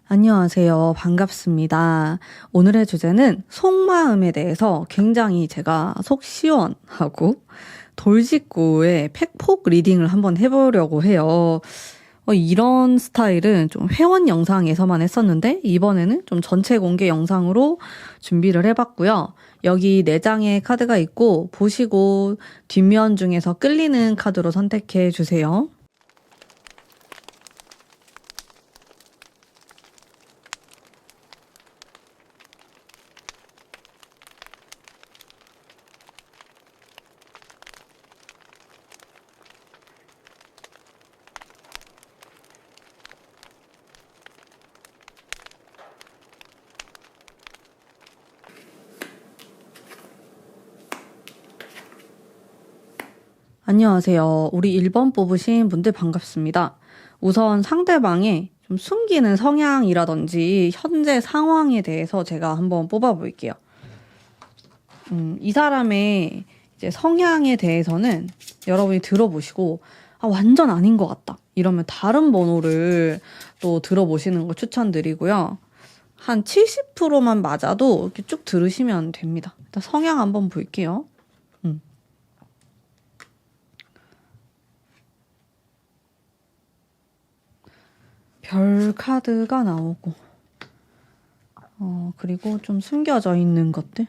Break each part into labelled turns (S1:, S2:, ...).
S1: 안녕하세요. 반갑습니다. 오늘의 주제는 속마음에 대해서 굉장히 제가 속 시원하고 돌직구의 팩폭 리딩을 한번 해보려고 해요. 이런 스타일은 좀 회원 영상에서만 했었는데 이번에는 좀 전체 공개 영상으로 준비를 해봤고요. 여기 4장의 카드가 있고 보시고 뒷면 중에서 끌리는 카드로 선택해 주세요. 안녕하세요. 우리 1번 뽑으신 분들 반갑습니다. 우선 상대방의 좀 숨기는 성향이라든지 현재 상황에 대해서 제가 한번 뽑아볼게요. 이 사람의 이제 성향에 대해서는 여러분이 들어보시고 완전 아닌 것 같다. 이러면 다른 번호를 또 들어보시는 거 추천드리고요. 한 70%만 맞아도 이렇게 쭉 들으시면 됩니다. 일단 성향 한번 볼게요. 별 카드가 나오고 그리고 좀 숨겨져 있는 것들.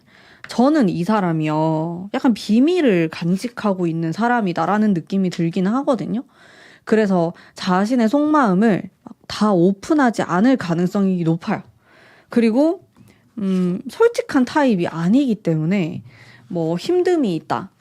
S1: 저는 이 사람이요, 약간 비밀을 간직하고 있는 사람이다라는 느낌이 들긴 하거든요. 그래서 자신의 속마음을 다 오픈하지 않을 가능성이 높아요. 그리고 솔직한 타입이 아니기 때문에 뭐 힘듦이 있다,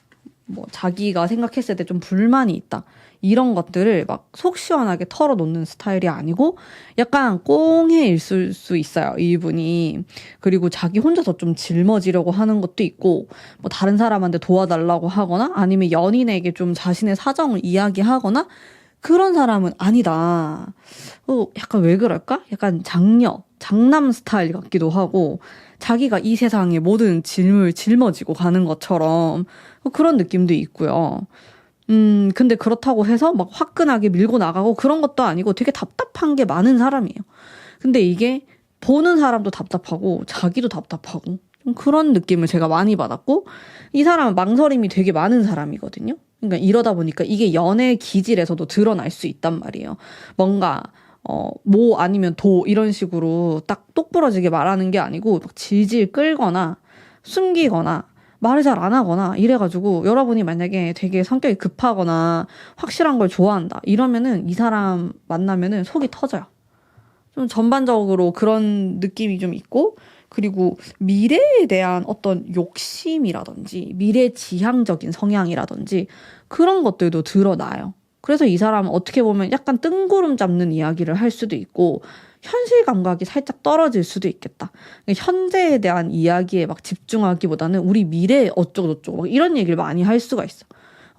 S1: 뭐 자기가 생각했을 때 좀 불만이 있다, 이런 것들을 막 속 시원하게 털어놓는 스타일이 아니고 약간 꽁해 있을 수 있어요, 이분이. 그리고 자기 혼자서 좀 짊어지려고 하는 것도 있고, 뭐 다른 사람한테 도와달라고 하거나 아니면 연인에게 좀 자신의 사정을 이야기하거나 그런 사람은 아니다. 약간 왜 그럴까? 약간 장남 스타일 같기도 하고 자기가 이 세상의 모든 짐을 짊어지고 가는 것처럼 그런 느낌도 있고요. 근데 그렇다고 해서 막 화끈하게 밀고 나가고 그런 것도 아니고 되게 답답한 게 많은 사람이에요. 근데 이게 보는 사람도 답답하고 자기도 답답하고 좀 그런 느낌을 제가 많이 받았고, 이 사람은 망설임이 되게 많은 사람이거든요. 그러니까 이러다 보니까 이게 연애 기질에서도 드러날 수 있단 말이에요. 뭔가 뭐 아니면 도 이런 식으로 딱 똑부러지게 말하는 게 아니고 막 질질 끌거나 숨기거나 말을 잘 안 하거나 이래가지고, 여러분이 만약에 되게 성격이 급하거나 확실한 걸 좋아한다 이러면은 이 사람 만나면은 속이 터져요. 좀 전반적으로 그런 느낌이 좀 있고, 그리고 미래에 대한 어떤 욕심이라든지 미래지향적인 성향이라든지 그런 것들도 드러나요. 그래서 이 사람은 어떻게 보면 약간 뜬구름 잡는 이야기를 할 수도 있고 현실 감각이 살짝 떨어질 수도 있겠다. 현재에 대한 이야기에 막 집중하기보다는 우리 미래에 어쩌고저쩌고 막 이런 얘기를 많이 할 수가 있어.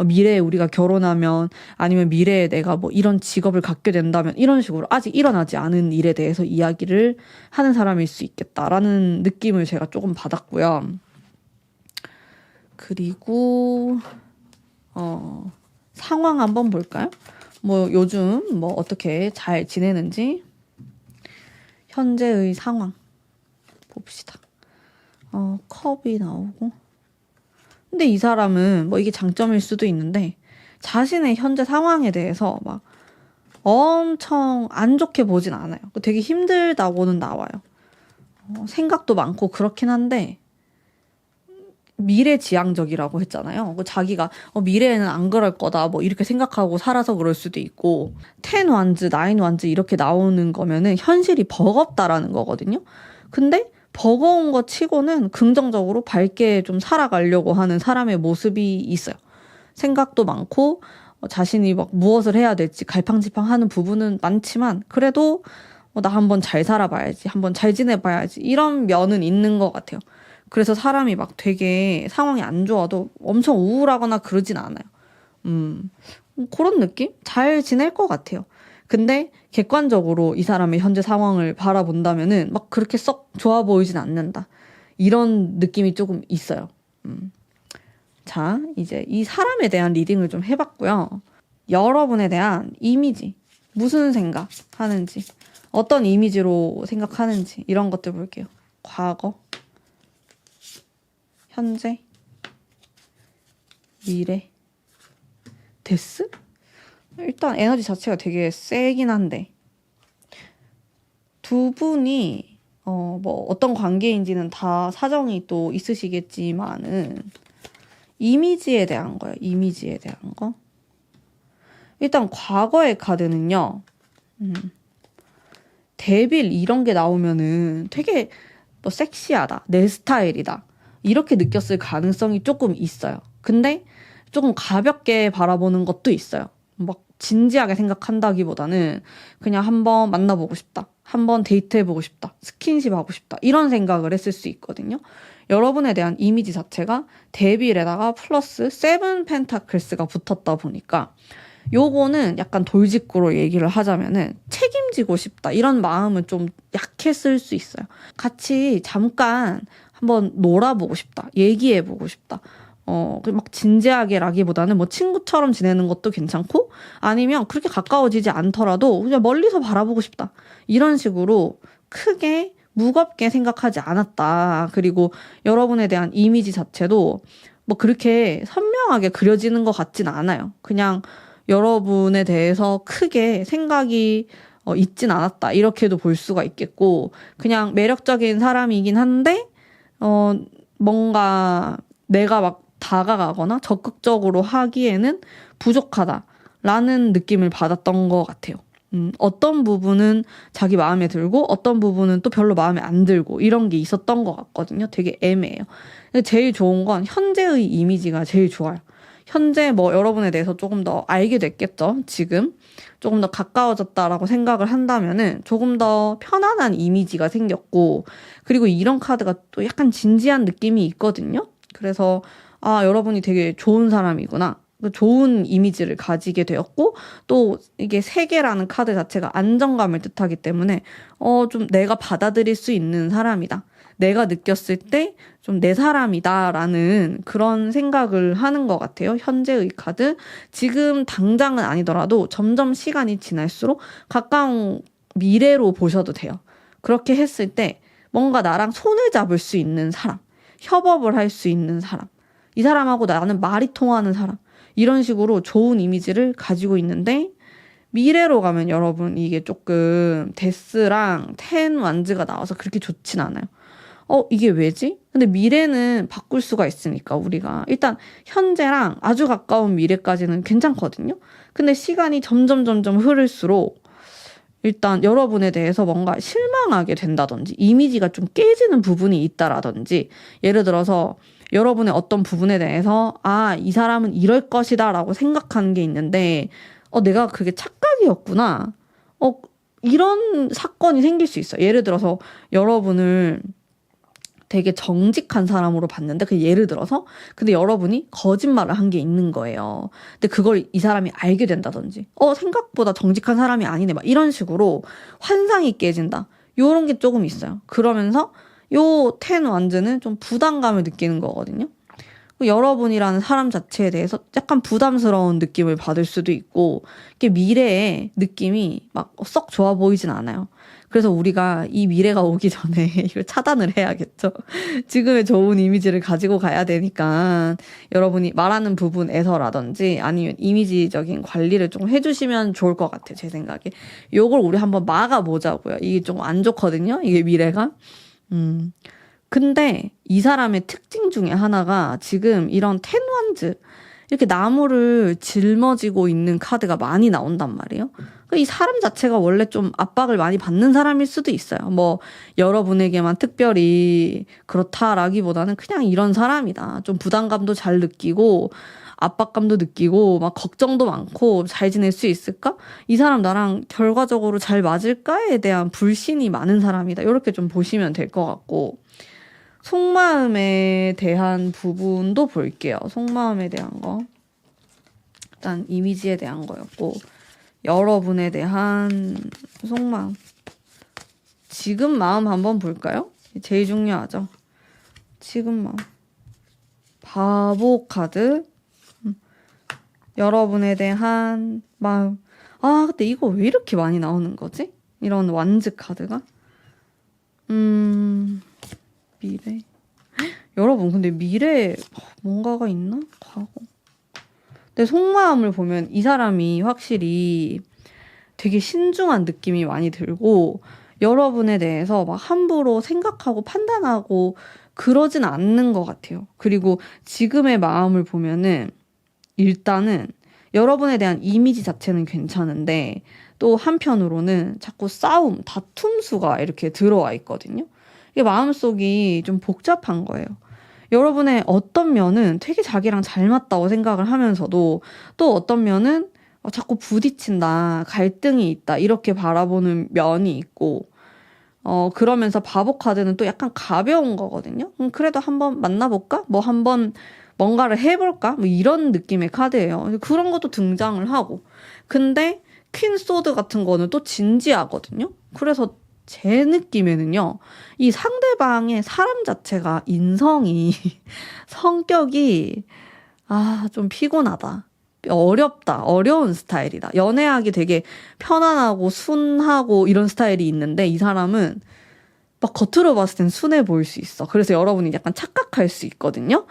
S1: 미래에 우리가 결혼하면, 아니면 미래에 내가 뭐 이런 직업을 갖게 된다면, 이런 식으로 아직 일어나지 않은 일에 대해서 이야기를 하는 사람일 수 있겠다라는 느낌을 제가 조금 받았고요. 그리고 상황 한번 볼까요? 뭐 요즘 뭐 어떻게 잘 지내는지 현재의 상황 봅시다. 컵이 나오고. 근데 이 사람은 뭐 이게 장점일 수도 있는데 자신의 현재 상황에 대해서 막 엄청 안 좋게 보진 않아요. 되게 힘들다고는 나와요. 생각도 많고 그렇긴 한데 미래지향적이라고 했잖아요. 자기가 미래에는 안 그럴 거다 뭐 이렇게 생각하고 살아서 그럴 수도 있고, 10 wands, 9 wands 이렇게 나오는 거면은 현실이 버겁다라는 거거든요. 근데 버거운 거 치고는 긍정적으로 밝게 좀 살아가려고 하는 사람의 모습이 있어요. 생각도 많고 자신이 막 무엇을 해야 될지 갈팡질팡하는 부분은 많지만 그래도 나 한번 잘 살아봐야지, 한번 잘 지내봐야지, 이런 면은 있는 것 같아요. 그래서 사람이 막 되게 상황이 안 좋아도 엄청 우울하거나 그러진 않아요. 그런 느낌? 잘 지낼 것 같아요. 근데 객관적으로 이 사람의 현재 상황을 바라본다면은 막 그렇게 썩 좋아 보이진 않는다, 이런 느낌이 조금 있어요. 자, 이제 이 사람에 대한 리딩을 좀 해봤고요. 여러분에 대한 이미지, 무슨 생각 하는지, 어떤 이미지로 생각하는지 이런 것들 볼게요. 과거, 현재, 미래, 데스? 일단 에너지 자체가 되게 세긴 한데 두 분이 뭐 어떤 관계인지는 다 사정이 또 있으시겠지만은 이미지에 대한 거예요. 이미지에 대한 거. 일단 과거의 카드는요. 데빌 이런 게 나오면은 되게 뭐 섹시하다, 내 스타일이다 이렇게 느꼈을 가능성이 조금 있어요. 근데 조금 가볍게 바라보는 것도 있어요. 막 진지하게 생각한다기보다는 그냥 한번 만나보고 싶다, 한번 데이트해보고 싶다, 스킨십 하고 싶다 이런 생각을 했을 수 있거든요. 여러분에 대한 이미지 자체가 데빌에다가 플러스 세븐 펜타클스가 붙었다 보니까 요거는 약간 돌직구로 얘기를 하자면은 책임지고 싶다 이런 마음은 좀 약했을 수 있어요. 같이 잠깐 한번 놀아보고 싶다, 얘기해보고 싶다. 막 진지하게라기보다는 뭐 친구처럼 지내는 것도 괜찮고 아니면 그렇게 가까워지지 않더라도 그냥 멀리서 바라보고 싶다. 이런 식으로 크게 무겁게 생각하지 않았다. 그리고 여러분에 대한 이미지 자체도 뭐 그렇게 선명하게 그려지는 것 같진 않아요. 그냥 여러분에 대해서 크게 생각이 있진 않았다. 이렇게도 볼 수가 있겠고 그냥 매력적인 사람이긴 한데 뭔가 내가 막 다가가거나 적극적으로 하기에는 부족하다라는 느낌을 받았던 것 같아요. 어떤 부분은 자기 마음에 들고 어떤 부분은 또 별로 마음에 안 들고 이런 게 있었던 것 같거든요. 되게 애매해요. 근데 제일 좋은 건 현재의 이미지가 제일 좋아요. 현재 뭐 여러분에 대해서 조금 더 알게 됐겠죠. 지금 조금 더 가까워졌다라고 생각을 한다면은 조금 더 편안한 이미지가 생겼고 그리고 이런 카드가 또 약간 진지한 느낌이 있거든요. 그래서 여러분이 되게 좋은 사람이구나. 좋은 이미지를 가지게 되었고 또 이게 세 개라는 카드 자체가 안정감을 뜻하기 때문에 좀 내가 받아들일 수 있는 사람이다. 내가 느꼈을 때 좀 내 사람이다라는 그런 생각을 하는 것 같아요. 현재의 카드. 지금 당장은 아니더라도 점점 시간이 지날수록 가까운 미래로 보셔도 돼요. 그렇게 했을 때 뭔가 나랑 손을 잡을 수 있는 사람, 협업을 할 수 있는 사람, 이 사람하고 나는 말이 통하는 사람 이런 식으로 좋은 이미지를 가지고 있는데 미래로 가면 여러분 이게 조금 데스랑 텐 완즈가 나와서 그렇게 좋진 않아요. 이게 왜지? 근데 미래는 바꿀 수가 있으니까 우리가 일단 현재랑 아주 가까운 미래까지는 괜찮거든요. 근데 시간이 점점 흐를수록 일단 여러분에 대해서 뭔가 실망하게 된다든지 이미지가 좀 깨지는 부분이 있다라든지 예를 들어서 여러분의 어떤 부분에 대해서 이 사람은 이럴 것이다 라고 생각하는 게 있는데 내가 그게 착각이었구나. 이런 사건이 생길 수 있어요. 예를 들어서 여러분을 되게 정직한 사람으로 봤는데 그 예를 들어서 근데 여러분이 거짓말을 한 게 있는 거예요. 근데 그걸 이 사람이 알게 된다든지 생각보다 정직한 사람이 아니네 막 이런 식으로 환상이 깨진다. 요런 게 조금 있어요. 그러면서 요 텐 완즈는 좀 부담감을 느끼는 거거든요. 여러분이라는 사람 자체에 대해서 약간 부담스러운 느낌을 받을 수도 있고 이게 미래의 느낌이 막 썩 좋아 보이진 않아요. 그래서 우리가 이 미래가 오기 전에 이걸 차단을 해야겠죠. 지금의 좋은 이미지를 가지고 가야 되니까 여러분이 말하는 부분에서라든지 아니면 이미지적인 관리를 좀 해주시면 좋을 것 같아요. 제 생각에. 요걸 우리 한번 막아보자고요. 이게 좀 안 좋거든요. 이게 미래가. 근데 이 사람의 특징 중에 하나가 지금 이런 텐완즈 이렇게 나무를 짊어지고 있는 카드가 많이 나온단 말이에요. 이 사람 자체가 원래 좀 압박을 많이 받는 사람일 수도 있어요. 뭐 여러분에게만 특별히 그렇다라기보다는 그냥 이런 사람이다. 좀 부담감도 잘 느끼고 압박감도 느끼고 막 걱정도 많고 잘 지낼 수 있을까? 이 사람 나랑 결과적으로 잘 맞을까에 대한 불신이 많은 사람이다. 이렇게 좀 보시면 될 것 같고 속마음에 대한 부분도 볼게요. 속마음에 대한 거. 일단 이미지에 대한 거였고 여러분에 대한 속마음. 지금 마음 한번 볼까요? 제일 중요하죠. 지금 마음. 바보 카드. 여러분에 대한 마음. 근데 이거 왜 이렇게 많이 나오는 거지? 이런 완즈 카드가. 미래. 여러분, 근데 미래에 뭔가가 있나? 과거. 근데 속마음을 보면 이 사람이 확실히 되게 신중한 느낌이 많이 들고, 여러분에 대해서 막 함부로 생각하고 판단하고 그러진 않는 것 같아요. 그리고 지금의 마음을 보면은 일단은 여러분에 대한 이미지 자체는 괜찮은데 또 한편으로는 자꾸 싸움, 다툼수가 이렇게 들어와 있거든요. 이게 마음속이 좀 복잡한 거예요. 여러분의 어떤 면은 되게 자기랑 잘 맞다고 생각을 하면서도 또 어떤 면은 자꾸 부딪힌다, 갈등이 있다, 이렇게 바라보는 면이 있고, 그러면서 바보 카드는 또 약간 가벼운 거거든요. 그래도 한번 만나볼까? 뭐 한번 뭔가를 해볼까? 뭐 이런 느낌의 카드예요. 그런 것도 등장을 하고. 근데 퀸 소드 같은 거는 또 진지하거든요. 그래서 제 느낌에는요, 이 상대방의 사람 자체가 인성이, 성격이, 좀 피곤하다. 어렵다. 어려운 스타일이다. 연애하기 되게 편안하고 순하고 이런 스타일이 있는데 이 사람은 막 겉으로 봤을 땐 순해 보일 수 있어. 그래서 여러분이 약간 착각할 수 있거든요.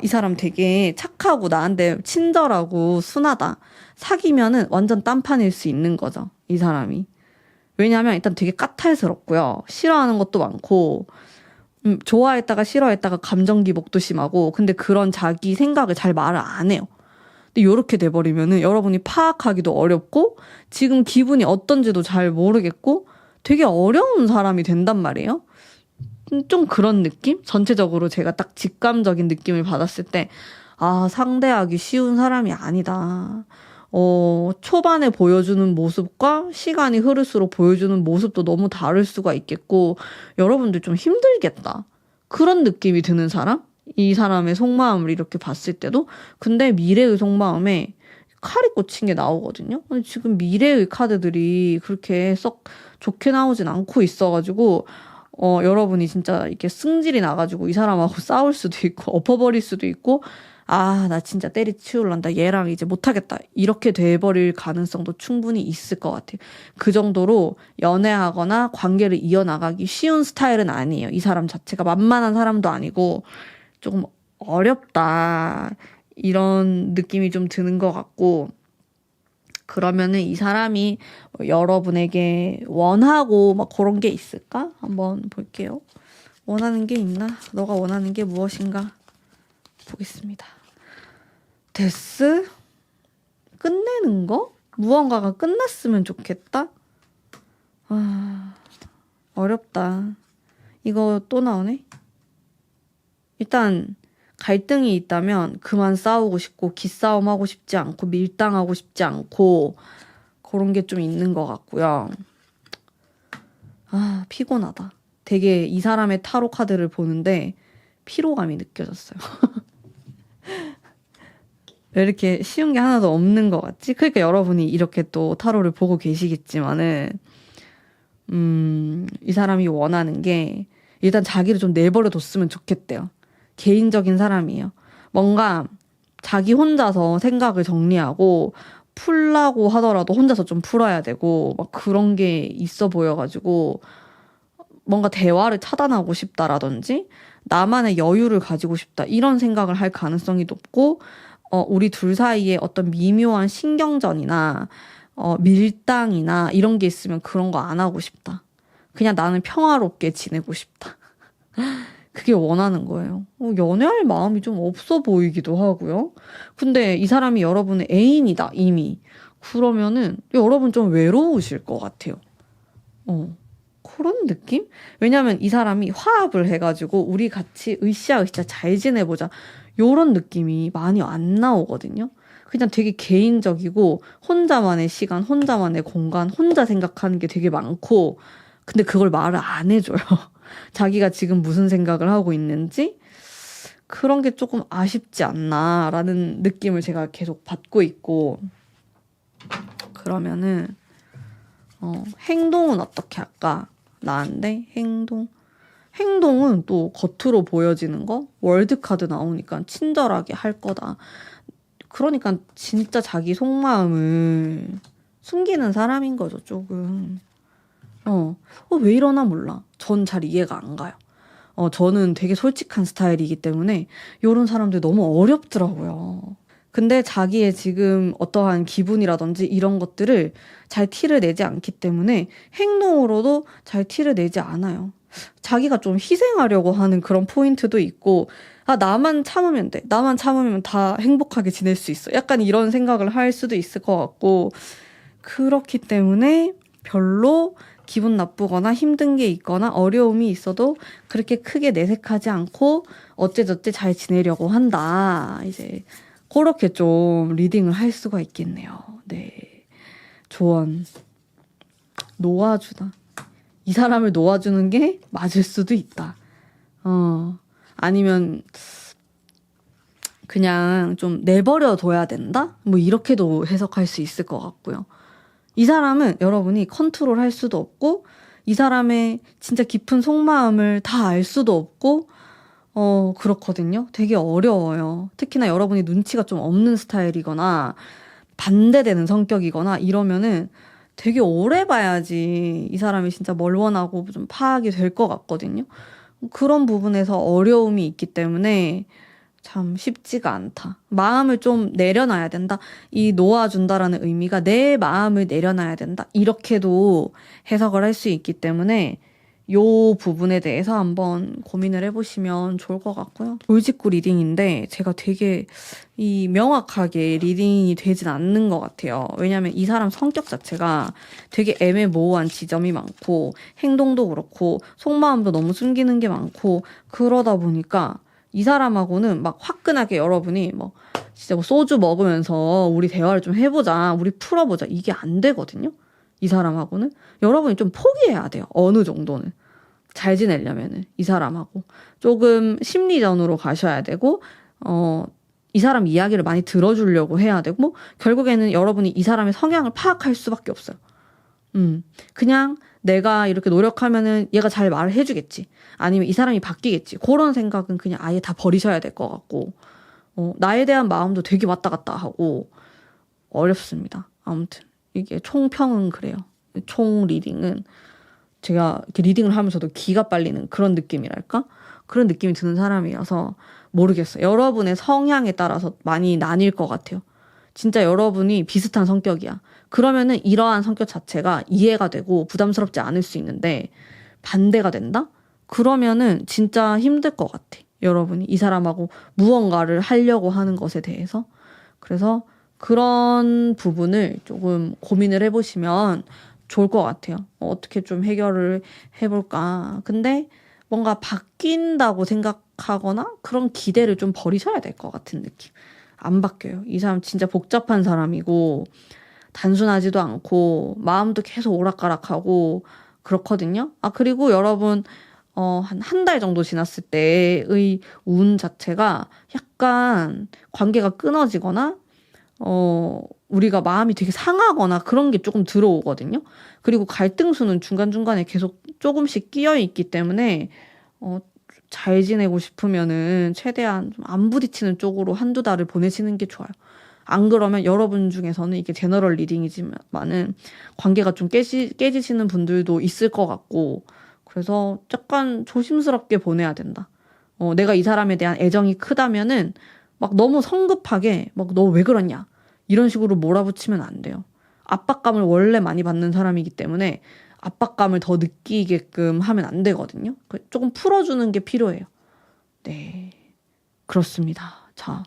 S1: 이 사람 되게 착하고 나한테 친절하고 순하다. 사귀면은 완전 딴판일 수 있는 거죠. 이 사람이. 왜냐하면 일단 되게 까탈스럽고요. 싫어하는 것도 많고, 좋아했다가 싫어했다가 감정 기복도 심하고, 근데 그런 자기 생각을 잘 말을 안 해요. 근데 요렇게 돼버리면은 여러분이 파악하기도 어렵고, 지금 기분이 어떤지도 잘 모르겠고, 되게 어려운 사람이 된단 말이에요. 좀 그런 느낌? 전체적으로 제가 딱 직감적인 느낌을 받았을 때, 상대하기 쉬운 사람이 아니다. 초반에 보여주는 모습과 시간이 흐를수록 보여주는 모습도 너무 다를 수가 있겠고, 여러분들 좀 힘들겠다. 그런 느낌이 드는 사람? 이 사람의 속마음을 이렇게 봤을 때도. 근데 미래의 속마음에 칼이 꽂힌 게 나오거든요. 근데 지금 미래의 카드들이 그렇게 썩 좋게 나오진 않고 있어가지고, 여러분이 진짜 이렇게 승질이 나가지고 이 사람하고 싸울 수도 있고, 엎어버릴 수도 있고, 나 진짜 때리치울란다. 얘랑 이제 못하겠다. 이렇게 돼버릴 가능성도 충분히 있을 것 같아요. 그 정도로 연애하거나 관계를 이어나가기 쉬운 스타일은 아니에요. 이 사람 자체가 만만한 사람도 아니고 조금 어렵다. 이런 느낌이 좀 드는 것 같고, 그러면은 이 사람이 여러분에게 원하고 막 그런 게 있을까? 한번 볼게요. 원하는 게 있나? 너가 원하는 게 무엇인가? 보겠습니다. 데스? 끝내는 거? 무언가가 끝났으면 좋겠다? 어렵다. 이거 또 나오네? 일단 갈등이 있다면 그만 싸우고 싶고 기싸움 하고 싶지 않고 밀당하고 싶지 않고 그런 게 좀 있는 것 같고요. 피곤하다. 되게 이 사람의 타로 카드를 보는데 피로감이 느껴졌어요. 왜 이렇게 쉬운 게 하나도 없는 것 같지? 그러니까 여러분이 이렇게 또 타로를 보고 계시겠지만은 이 사람이 원하는 게 일단 자기를 좀 내버려 뒀으면 좋겠대요. 개인적인 사람이에요. 뭔가 자기 혼자서 생각을 정리하고 풀라고 하더라도 혼자서 좀 풀어야 되고 막 그런 게 있어 보여가지고 뭔가 대화를 차단하고 싶다라든지 나만의 여유를 가지고 싶다 이런 생각을 할 가능성이 높고, 우리 둘 사이에 어떤 미묘한 신경전이나 밀당이나 이런 게 있으면 그런 거 안 하고 싶다. 그냥 나는 평화롭게 지내고 싶다. 그게 원하는 거예요. 연애할 마음이 좀 없어 보이기도 하고요. 근데 이 사람이 여러분의 애인이다, 이미. 그러면은 여러분 좀 외로우실 것 같아요. 그런 느낌? 왜냐면 이 사람이 화합을 해가지고 우리 같이 으쌰으쌰 잘 지내보자. 요런 느낌이 많이 안 나오거든요. 그냥 되게 개인적이고 혼자만의 시간, 혼자만의 공간, 혼자 생각하는 게 되게 많고, 근데 그걸 말을 안 해줘요. 자기가 지금 무슨 생각을 하고 있는지 그런 게 조금 아쉽지 않나라는 느낌을 제가 계속 받고 있고, 그러면은 행동은 어떻게 할까? 나인데 행동은 또 겉으로 보여지는 거? 월드카드 나오니까 친절하게 할 거다. 그러니까 진짜 자기 속마음을 숨기는 사람인 거죠, 조금. 왜 이러나 몰라. 전 잘 이해가 안 가요. 저는 되게 솔직한 스타일이기 때문에 이런 사람들 너무 어렵더라고요. 근데 자기의 지금 어떠한 기분이라든지 이런 것들을 잘 티를 내지 않기 때문에 행동으로도 잘 티를 내지 않아요. 자기가 좀 희생하려고 하는 그런 포인트도 있고, 나만 참으면 돼. 나만 참으면 다 행복하게 지낼 수 있어. 약간 이런 생각을 할 수도 있을 것 같고, 그렇기 때문에 별로 기분 나쁘거나 힘든 게 있거나 어려움이 있어도 그렇게 크게 내색하지 않고 어째저째 잘 지내려고 한다. 이제 그렇게 좀 리딩을 할 수가 있겠네요. 네. 조언. 놓아주다. 이 사람을 놓아주는 게 맞을 수도 있다. 아니면 그냥 좀 내버려 둬야 된다? 뭐 이렇게도 해석할 수 있을 것 같고요. 이 사람은 여러분이 컨트롤 할 수도 없고, 이 사람의 진짜 깊은 속마음을 다 알 수도 없고, 그렇거든요. 되게 어려워요. 특히나 여러분이 눈치가 좀 없는 스타일이거나, 반대되는 성격이거나 이러면은 되게 오래 봐야지 이 사람이 진짜 뭘 원하고 좀 파악이 될 것 같거든요. 그런 부분에서 어려움이 있기 때문에 참 쉽지가 않다. 마음을 좀 내려놔야 된다. 이 놓아준다라는 의미가 내 마음을 내려놔야 된다. 이렇게도 해석을 할 수 있기 때문에 요 부분에 대해서 한번 고민을 해보시면 좋을 것 같고요. 돌직구 리딩인데 제가 되게 명확하게 리딩이 되진 않는 것 같아요. 왜냐하면 이 사람 성격 자체가 되게 애매모호한 지점이 많고, 행동도 그렇고 속마음도 너무 숨기는 게 많고, 그러다 보니까 이 사람하고는 막 화끈하게 여러분이 진짜 소주 먹으면서 우리 대화를 좀 해보자, 우리 풀어보자, 이게 안 되거든요. 이 사람하고는 여러분이 좀 포기해야 돼요. 어느 정도는 잘 지내려면은 이 사람하고 조금 심리전으로 가셔야 되고, 이 사람 이야기를 많이 들어주려고 해야 되고, 결국에는 여러분이 이 사람의 성향을 파악할 수밖에 없어요. 그냥 내가 이렇게 노력하면은 얘가 잘 말을 해주겠지, 아니면 이 사람이 바뀌겠지, 그런 생각은 그냥 아예 다 버리셔야 될 것 같고, 나에 대한 마음도 되게 왔다 갔다 하고 어렵습니다. 아무튼 이게 총평은 그래요. 총 리딩은 제가 이렇게 리딩을 하면서도 기가 빨리는 그런 느낌이랄까? 그런 느낌이 드는 사람이라서 모르겠어요. 여러분의 성향에 따라서 많이 나뉠 것 같아요. 진짜 여러분이 비슷한 성격이야. 그러면은 이러한 성격 자체가 이해가 되고 부담스럽지 않을 수 있는데, 반대가 된다? 그러면은 진짜 힘들 것 같아. 여러분이 이 사람하고 무언가를 하려고 하는 것에 대해서. 그래서 그런 부분을 조금 고민을 해보시면 좋을 것 같아요. 어떻게 좀 해결을 해볼까. 근데 뭔가 바뀐다고 생각하거나 그런 기대를 좀 버리셔야 될 것 같은 느낌. 안 바뀌어요. 이 사람 진짜 복잡한 사람이고 단순하지도 않고 마음도 계속 오락가락하고 그렇거든요. 그리고 여러분 한 달 정도 지났을 때의 운 자체가 약간 관계가 끊어지거나 우리가 마음이 되게 상하거나 그런 게 조금 들어오거든요. 그리고 갈등수는 중간중간에 계속 조금씩 끼어 있기 때문에 잘 지내고 싶으면은 최대한 좀 안 부딪히는 쪽으로 한두 달을 보내시는 게 좋아요. 안 그러면 여러분 중에서는 이게 제너럴 리딩이지만은 관계가 좀 깨지시는 분들도 있을 것 같고, 그래서 약간 조심스럽게 보내야 된다. 내가 이 사람에 대한 애정이 크다면은 막 너무 성급하게 너 왜 그러냐 이런 식으로 몰아붙이면 안 돼요. 압박감을 원래 많이 받는 사람이기 때문에 압박감을 더 느끼게끔 하면 안 되거든요. 조금 풀어주는 게 필요해요. 네, 그렇습니다. 자,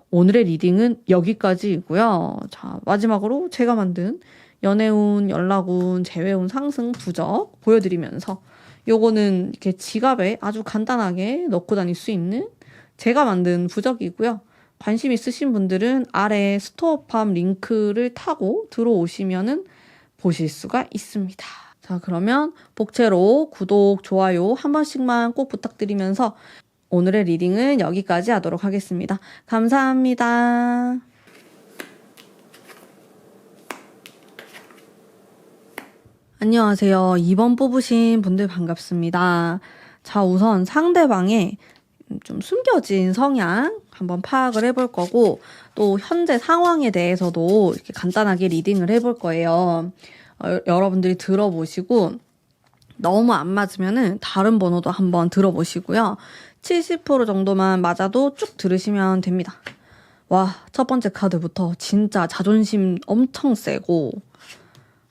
S1: 오늘의 리딩은 여기까지이고요. 자, 마지막으로 제가 만든 연애운, 연락운, 재회운, 상승, 부적 보여드리면서, 요거는 이렇게 지갑에 아주 간단하게 넣고 다닐 수 있는 제가 만든 부적이고요. 관심 있으신 분들은 아래 스토어팜 링크를 타고 들어오시면은 보실 수가 있습니다. 자, 그러면 복채로 구독, 좋아요 한 번씩만 꼭 부탁드리면서 오늘의 리딩은 여기까지 하도록 하겠습니다. 감사합니다. 안녕하세요. 2번 뽑으신 분들 반갑습니다. 자, 우선 상대방의 좀 숨겨진 성향 한번 파악을 해볼 거고, 또 현재 상황에 대해서도 이렇게 간단하게 리딩을 해볼 거예요. 여러분들이 들어보시고 너무 안 맞으면은 다른 번호도 한번 들어보시고요. 70% 정도만 맞아도 쭉 들으시면 됩니다. 와, 첫 번째 카드부터 진짜 자존심 엄청 세고,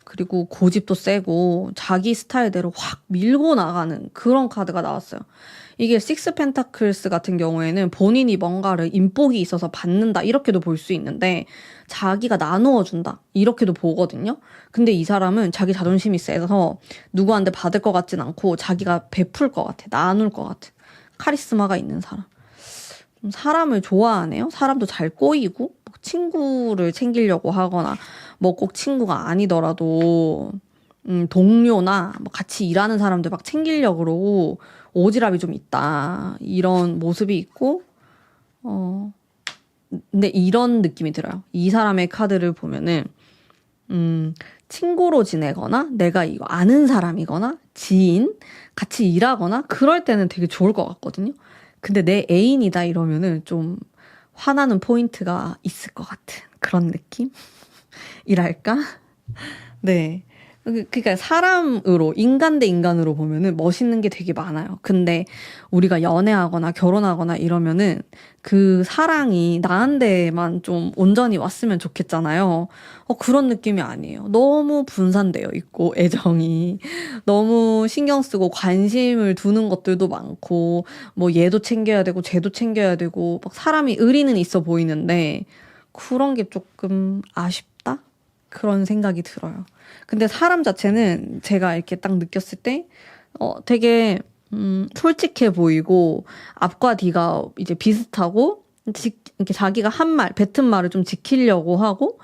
S1: 그리고 고집도 세고, 자기 스타일대로 확 밀고 나가는 그런 카드가 나왔어요. 이게 식스 펜타클스 같은 경우에는 본인이 뭔가를 인복이 있어서 받는다 이렇게도 볼 수 있는데, 자기가 나누어 준다 이렇게도 보거든요. 근데 이 사람은 자기 자존심이 세서 누구한테 받을 것 같진 않고 자기가 베풀 것 같아, 나눌 것 같아. 카리스마가 있는 사람. 좀 사람을 좋아하네요. 사람도 잘 꼬이고, 친구를 챙기려고 하거나 뭐 꼭 친구가 아니더라도 동료나 뭐 같이 일하는 사람들 막 챙기려고 그러고 오지랖이 좀 있다 이런 모습이 있고, 근데 이런 느낌이 들어요. 이 사람의 카드를 보면은 친구로 지내거나 내가 이거 아는 사람이거나 지인 같이 일하거나 그럴 때는 되게 좋을 것 같거든요. 근데 내 애인이다 이러면은 좀 화나는 포인트가 있을 것 같은 그런 느낌이랄까? 네. 그러니까 사람으로, 인간 대 인간으로 보면은 멋있는 게 되게 많아요. 근데 우리가 연애하거나 결혼하거나 이러면은 그 사랑이 나한테만 좀 온전히 왔으면 좋겠잖아요. 그런 느낌이 아니에요. 너무 분산되어 있고, 애정이. 너무 신경 쓰고 관심을 두는 것들도 많고, 뭐 얘도 챙겨야 되고, 쟤도 챙겨야 되고, 막 사람이 의리는 있어 보이는데, 그런 게 조금 아쉽다? 그런 생각이 들어요. 근데 사람 자체는 제가 이렇게 딱 느꼈을 때, 되게, 솔직해 보이고, 앞과 뒤가 이제 비슷하고, 이렇게 자기가 한 말, 뱉은 말을 좀 지키려고 하고,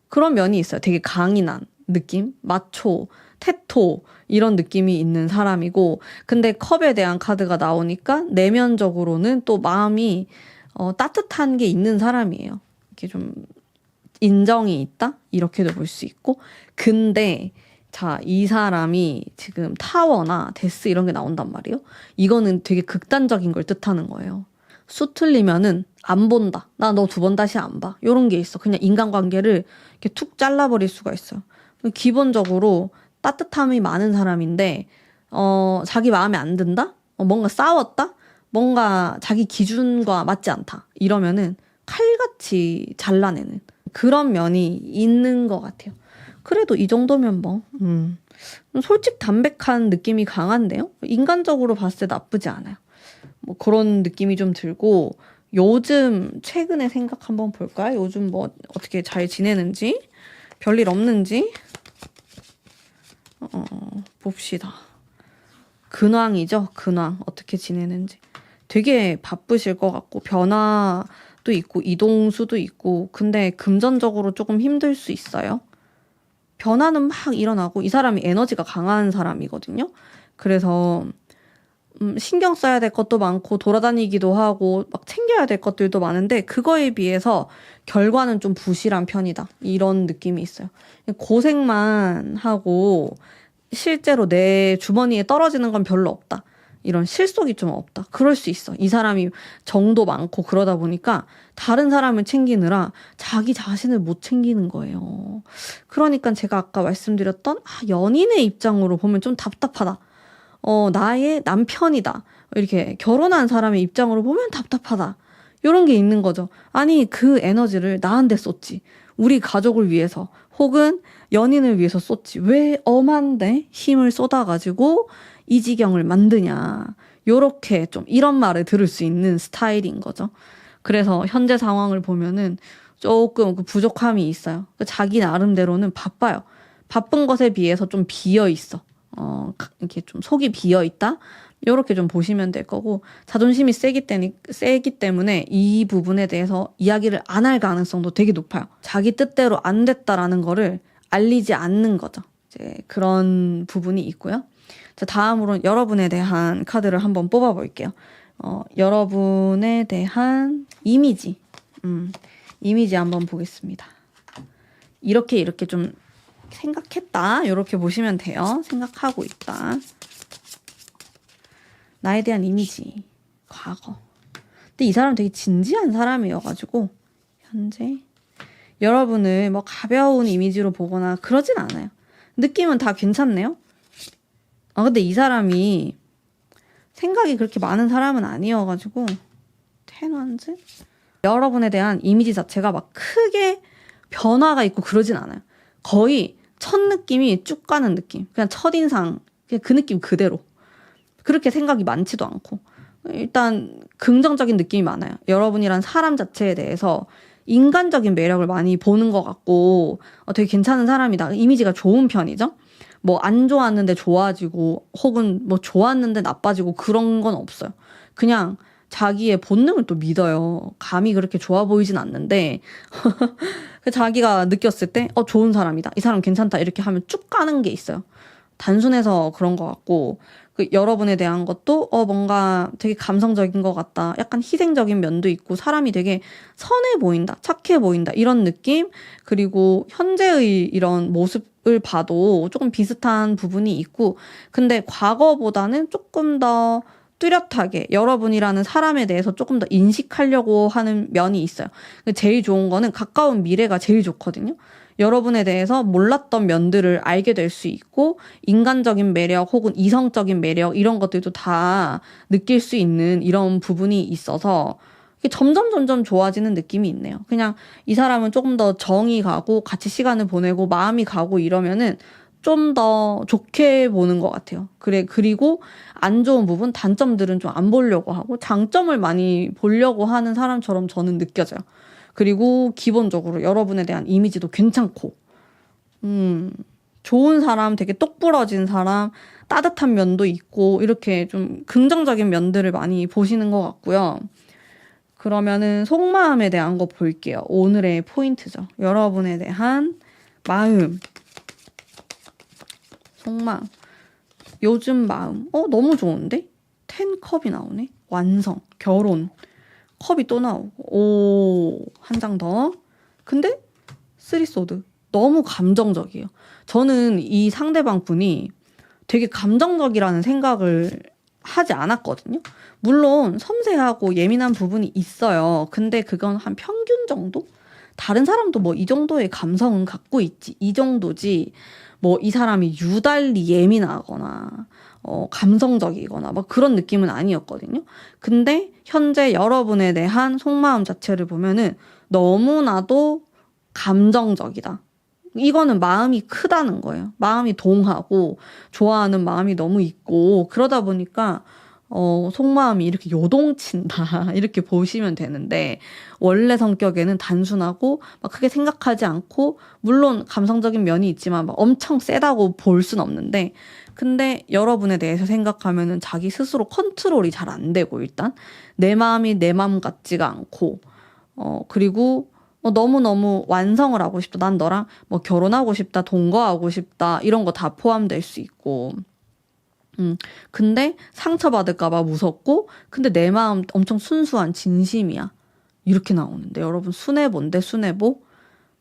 S1: 그런 면이 있어요. 되게 강인한 느낌? 마초, 테토, 이런 느낌이 있는 사람이고, 근데 컵에 대한 카드가 나오니까, 내면적으로는 또 마음이, 따뜻한 게 있는 사람이에요. 이렇게 좀, 인정이 있다? 이렇게도 볼 수 있고. 근데 자, 이 사람이 지금 타워나 데스 이런 게 나온단 말이에요. 이거는 되게 극단적인 걸 뜻하는 거예요. 수틀리면은 안 본다. 나 너 두 번 다시 안 봐. 요런 게 있어. 그냥 인간관계를 이렇게 툭 잘라버릴 수가 있어요. 기본적으로 따뜻함이 많은 사람인데 자기 마음에 안 든다? 뭔가 싸웠다? 뭔가 자기 기준과 맞지 않다. 이러면은 칼같이 잘라내는 그런 면이 있는 것 같아요. 그래도 이 정도면 뭐, 솔직 담백한 느낌이 강한데요? 인간적으로 봤을 때 나쁘지 않아요. 뭐 그런 느낌이 좀 들고, 요즘 최근에 생각 한번 볼까요? 요즘 뭐 어떻게 잘 지내는지, 별일 없는지, 봅시다. 근황이죠? 근황. 어떻게 지내는지. 되게 바쁘실 것 같고, 변화도 있고, 이동수도 있고, 근데 금전적으로 조금 힘들 수 있어요. 변화는 막 일어나고, 이 사람이 에너지가 강한 사람이거든요. 그래서 신경 써야 될 것도 많고 돌아다니기도 하고 막 챙겨야 될 것들도 많은데 그거에 비해서 결과는 좀 부실한 편이다. 이런 느낌이 있어요. 고생만 하고 실제로 내 주머니에 떨어지는 건 별로 없다. 이런 실속이 좀 없다. 그럴 수 있어. 이 사람이 정도 많고 그러다 보니까 다른 사람을 챙기느라 자기 자신을 못 챙기는 거예요. 그러니까 제가 아까 말씀드렸던 연인의 입장으로 보면 좀 답답하다. 나의 남편이다. 이렇게 결혼한 사람의 입장으로 보면 답답하다. 이런 게 있는 거죠. 아니, 그 에너지를 나한테 썼지. 우리 가족을 위해서 혹은 연인을 위해서 썼지. 왜 엄한데 힘을 쏟아가지고 이 지경을 만드냐. 요렇게 좀 이런 말을 들을 수 있는 스타일인 거죠. 그래서 현재 상황을 보면은 조금 그 부족함이 있어요. 자기 나름대로는 바빠요. 바쁜 것에 비해서 좀 비어 있어. 이렇게 좀 속이 비어 있다? 요렇게 좀 보시면 될 거고, 자존심이 세기 때문에 이 부분에 대해서 이야기를 안 할 가능성도 되게 높아요. 자기 뜻대로 안 됐다라는 거를 알리지 않는 거죠. 이제 그런 부분이 있고요. 자, 다음으로는 여러분에 대한 카드를 한번 뽑아 볼게요. 여러분에 대한 이미지. 이미지 한번 보겠습니다. 이렇게 좀 생각했다. 이렇게 보시면 돼요. 생각하고 있다. 나에 대한 이미지. 과거. 근데 이 사람 되게 진지한 사람이어가지고 현재 여러분을 뭐 가벼운 이미지로 보거나 그러진 않아요. 느낌은 다 괜찮네요. 근데 이 사람이 생각이 그렇게 많은 사람은 아니어가지고 텐완즈? 여러분에 대한 이미지 자체가 막 크게 변화가 있고 그러진 않아요. 거의 첫 느낌이 쭉 가는 느낌. 그냥 첫인상, 그냥 그 느낌 그대로. 그렇게 생각이 많지도 않고. 일단 긍정적인 느낌이 많아요. 여러분이란 사람 자체에 대해서 인간적인 매력을 많이 보는 것 같고 되게 괜찮은 사람이다. 이미지가 좋은 편이죠. 뭐 안 좋았는데 좋아지고 혹은 뭐 좋았는데 나빠지고 그런 건 없어요. 그냥 자기의 본능을 또 믿어요. 감이 그렇게 좋아 보이진 않는데 자기가 느꼈을 때 좋은 사람이다. 이 사람 괜찮다. 이렇게 하면 쭉 가는 게 있어요. 단순해서 그런 것 같고 여러분에 대한 것도 뭔가 되게 감성적인 것 같다. 약간 희생적인 면도 있고 사람이 되게 선해 보인다. 착해 보인다. 이런 느낌. 그리고 현재의 이런 모습을 봐도 조금 비슷한 부분이 있고 근데 과거보다는 조금 더 뚜렷하게 여러분이라는 사람에 대해서 조금 더 인식하려고 하는 면이 있어요. 제일 좋은 거는 가까운 미래가 제일 좋거든요. 여러분에 대해서 몰랐던 면들을 알게 될 수 있고 인간적인 매력 혹은 이성적인 매력 이런 것들도 다 느낄 수 있는 이런 부분이 있어서 점점 좋아지는 느낌이 있네요. 그냥 이 사람은 조금 더 정이 가고 같이 시간을 보내고 마음이 가고 이러면은 좀 더 좋게 보는 것 같아요. 그리고 안 좋은 부분, 단점들은 좀 안 보려고 하고 장점을 많이 보려고 하는 사람처럼 저는 느껴져요. 그리고 기본적으로 여러분에 대한 이미지도 괜찮고, 좋은 사람, 되게 똑부러진 사람, 따뜻한 면도 있고, 이렇게 좀 긍정적인 면들을 많이 보시는 것 같고요. 그러면은 속마음에 대한 거 볼게요. 오늘의 포인트죠. 여러분에 대한 마음. 속마음. 요즘 마음. 너무 좋은데? 10컵이 나오네. 완성. 결혼. 컵이 또 나오고. 한 장 더. 근데 3소드. 너무 감정적이에요. 저는 이 상대방 분이 되게 감정적이라는 생각을 하지 않았거든요. 물론 섬세하고 예민한 부분이 있어요. 근데 그건 한 평균 정도? 다른 사람도 뭐 이 정도의 감성은 갖고 있지. 이 정도지. 뭐 이 사람이 유달리 예민하거나 감성적이거나 막 그런 느낌은 아니었거든요. 근데 현재 여러분에 대한 속마음 자체를 보면은 너무나도 감정적이다. 이거는 마음이 크다는 거예요. 마음이 동하고 좋아하는 마음이 너무 있고 그러다 보니까 속마음이 이렇게 요동친다 이렇게 보시면 되는데 원래 성격에는 단순하고 막 크게 생각하지 않고 물론 감성적인 면이 있지만 막 엄청 세다고 볼 순 없는데 근데 여러분에 대해서 생각하면은 자기 스스로 컨트롤이 잘 안 되고 일단 내 마음이 내 마음 같지가 않고 그리고 너무너무 완성을 하고 싶다. 난 너랑 뭐 결혼하고 싶다, 동거하고 싶다 이런 거 다 포함될 수 있고 근데 상처받을까봐 무섭고, 근데 내 마음 엄청 순수한 진심이야. 이렇게 나오는데, 여러분, 순애보인데, 순애보?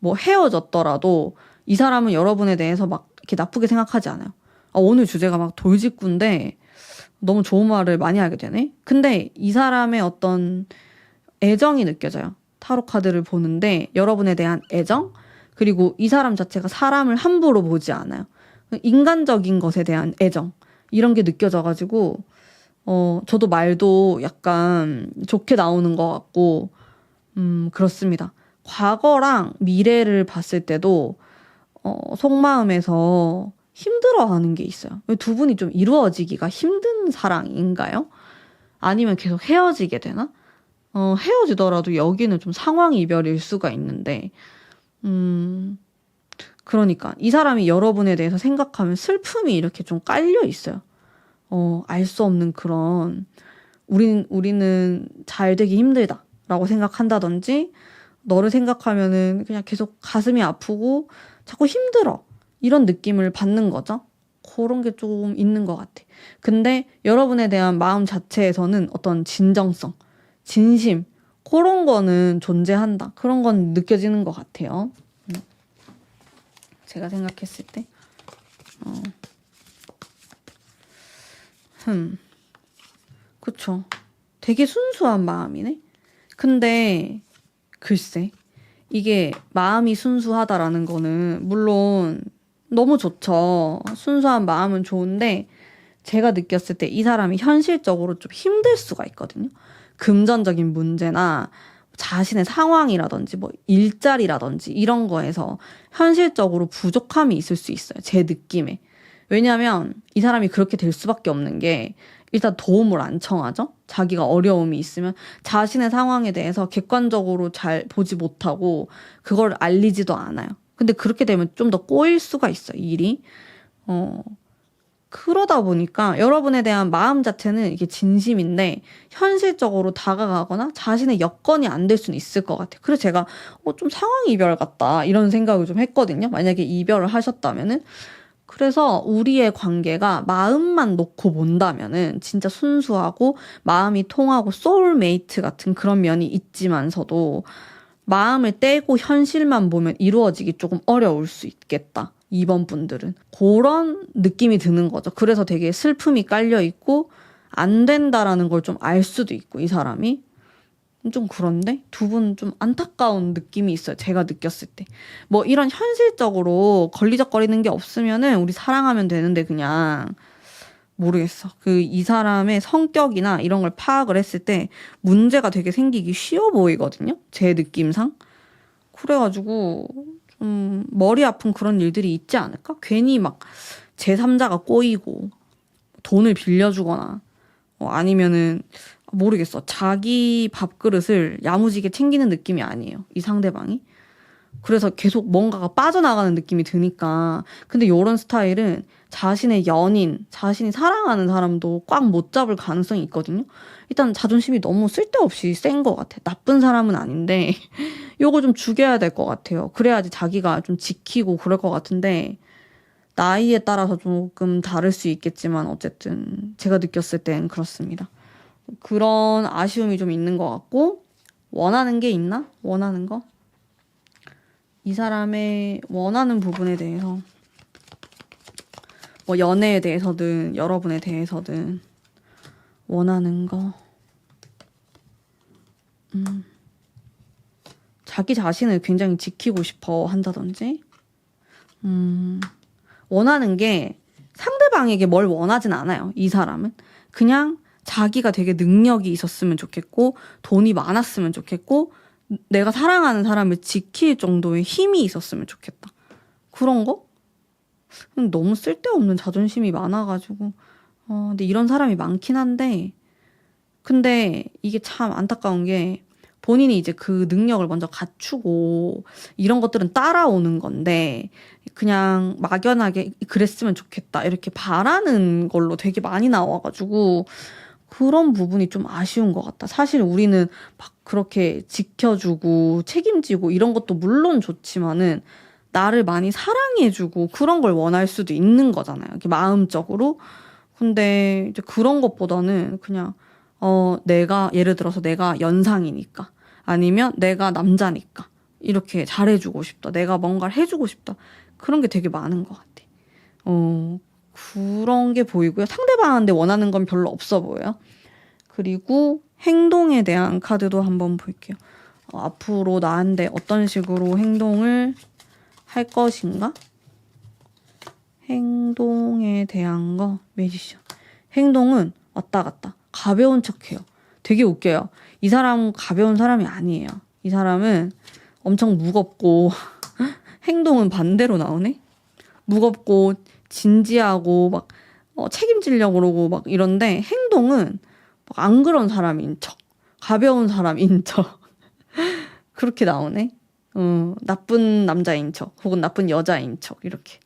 S1: 뭐 헤어졌더라도, 이 사람은 여러분에 대해서 막 이렇게 나쁘게 생각하지 않아요. 오늘 주제가 막 돌직구인데, 너무 좋은 말을 많이 하게 되네? 근데 이 사람의 어떤 애정이 느껴져요. 타로 카드를 보는데, 여러분에 대한 애정? 그리고 이 사람 자체가 사람을 함부로 보지 않아요. 인간적인 것에 대한 애정. 이런 게 느껴져가지고, 저도 말도 약간 좋게 나오는 것 같고, 그렇습니다. 과거랑 미래를 봤을 때도, 속마음에서 힘들어하는 게 있어요. 두 분이 좀 이루어지기가 힘든 사랑인가요? 아니면 계속 헤어지게 되나? 헤어지더라도 여기는 좀 상황 이별일 수가 있는데, 그러니까 이 사람이 여러분에 대해서 생각하면 슬픔이 이렇게 좀 깔려 있어요. 알 수 없는 그런 우리는 잘 되기 힘들다라고 생각한다든지 너를 생각하면은 그냥 계속 가슴이 아프고 자꾸 힘들어 이런 느낌을 받는 거죠. 그런 게 좀 있는 것 같아. 근데 여러분에 대한 마음 자체에서는 어떤 진정성, 진심 그런 거는 존재한다. 그런 건 느껴지는 것 같아요. 제가 생각했을 때. 그쵸. 되게 순수한 마음이네. 근데 글쎄 이게 마음이 순수하다라는 거는 물론 너무 좋죠. 순수한 마음은 좋은데 제가 느꼈을 때 이 사람이 현실적으로 좀 힘들 수가 있거든요. 금전적인 문제나 자신의 상황이라든지 뭐 일자리라든지 이런 거에서 현실적으로 부족함이 있을 수 있어요. 제 느낌에. 왜냐하면 이 사람이 그렇게 될 수밖에 없는 게 일단 도움을 안 청하죠. 자기가 어려움이 있으면 자신의 상황에 대해서 객관적으로 잘 보지 못하고 그걸 알리지도 않아요. 근데 그렇게 되면 좀 더 꼬일 수가 있어요, 일이. 그러다 보니까 여러분에 대한 마음 자체는 이게 진심인데 현실적으로 다가가거나 자신의 여건이 안 될 수는 있을 것 같아요. 그래서 제가 좀 상황 이별 같다 이런 생각을 좀 했거든요. 만약에 이별을 하셨다면은. 그래서 우리의 관계가 마음만 놓고 본다면은 진짜 순수하고 마음이 통하고 소울메이트 같은 그런 면이 있지만서도 마음을 떼고 현실만 보면 이루어지기 조금 어려울 수 있겠다. 2번 분들은. 그런 느낌이 드는 거죠. 그래서 되게 슬픔이 깔려 있고 안 된다라는 걸 좀 알 수도 있고 이 사람이. 좀 그런데 두 분 좀 안타까운 느낌이 있어요. 제가 느꼈을 때. 뭐 이런 현실적으로 걸리적거리는 게 없으면은 우리 사랑하면 되는데 그냥 모르겠어. 그 이 사람의 성격이나 이런 걸 파악을 했을 때 문제가 되게 생기기 쉬워 보이거든요. 제 느낌상. 그래가지고 좀 머리 아픈 그런 일들이 있지 않을까? 괜히 막 제3자가 꼬이고 돈을 빌려주거나 아니면은 모르겠어. 자기 밥그릇을 야무지게 챙기는 느낌이 아니에요. 이 상대방이. 그래서 계속 뭔가가 빠져나가는 느낌이 드니까. 근데 요런 스타일은 자신의 연인, 자신이 사랑하는 사람도 꽉 못 잡을 가능성이 있거든요. 일단 자존심이 너무 쓸데없이 센 것 같아. 나쁜 사람은 아닌데 요거 좀 죽여야 될 것 같아요. 그래야지 자기가 좀 지키고 그럴 것 같은데 나이에 따라서 조금 다를 수 있겠지만 어쨌든 제가 느꼈을 땐 그렇습니다. 그런 아쉬움이 좀 있는 것 같고 원하는 게 있나? 원하는 거? 이 사람의 원하는 부분에 대해서 뭐 연애에 대해서든 여러분에 대해서든 원하는 거 자기 자신을 굉장히 지키고 싶어 한다든지 원하는 게 상대방에게 뭘 원하진 않아요. 이 사람은 그냥 자기가 되게 능력이 있었으면 좋겠고 돈이 많았으면 좋겠고 내가 사랑하는 사람을 지킬 정도의 힘이 있었으면 좋겠다. 그런 거? 너무 쓸데없는 자존심이 많아가지고 근데 이런 사람이 많긴 한데 근데 이게 참 안타까운 게 본인이 이제 그 능력을 먼저 갖추고 이런 것들은 따라오는 건데 그냥 막연하게 그랬으면 좋겠다 이렇게 바라는 걸로 되게 많이 나와가지고 그런 부분이 좀 아쉬운 것 같다. 사실 우리는 막 그렇게 지켜주고 책임지고 이런 것도 물론 좋지만은 나를 많이 사랑해주고 그런 걸 원할 수도 있는 거잖아요. 이렇게 마음적으로. 근데 이제 그런 것보다는 그냥 내가 예를 들어서 내가 연상이니까 아니면 내가 남자니까 이렇게 잘해주고 싶다. 내가 뭔가를 해주고 싶다. 그런 게 되게 많은 것 같아. 그런 게 보이고요. 상대방한테 원하는 건 별로 없어 보여요. 그리고 행동에 대한 카드도 한번 볼게요. 앞으로 나한테 어떤 식으로 행동을 할 것인가? 행동에 대한 거 매지션. 행동은 왔다 갔다 가벼운 척해요. 되게 웃겨요. 이 사람 가벼운 사람이 아니에요. 이 사람은 엄청 무겁고 행동은 반대로 나오네. 무겁고 진지하고 막 책임지려고 그러고 막 이런데 행동은 막 안 그런 사람인 척, 가벼운 사람인 척 그렇게 나오네. 나쁜 남자인 척 혹은 나쁜 여자인 척 이렇게.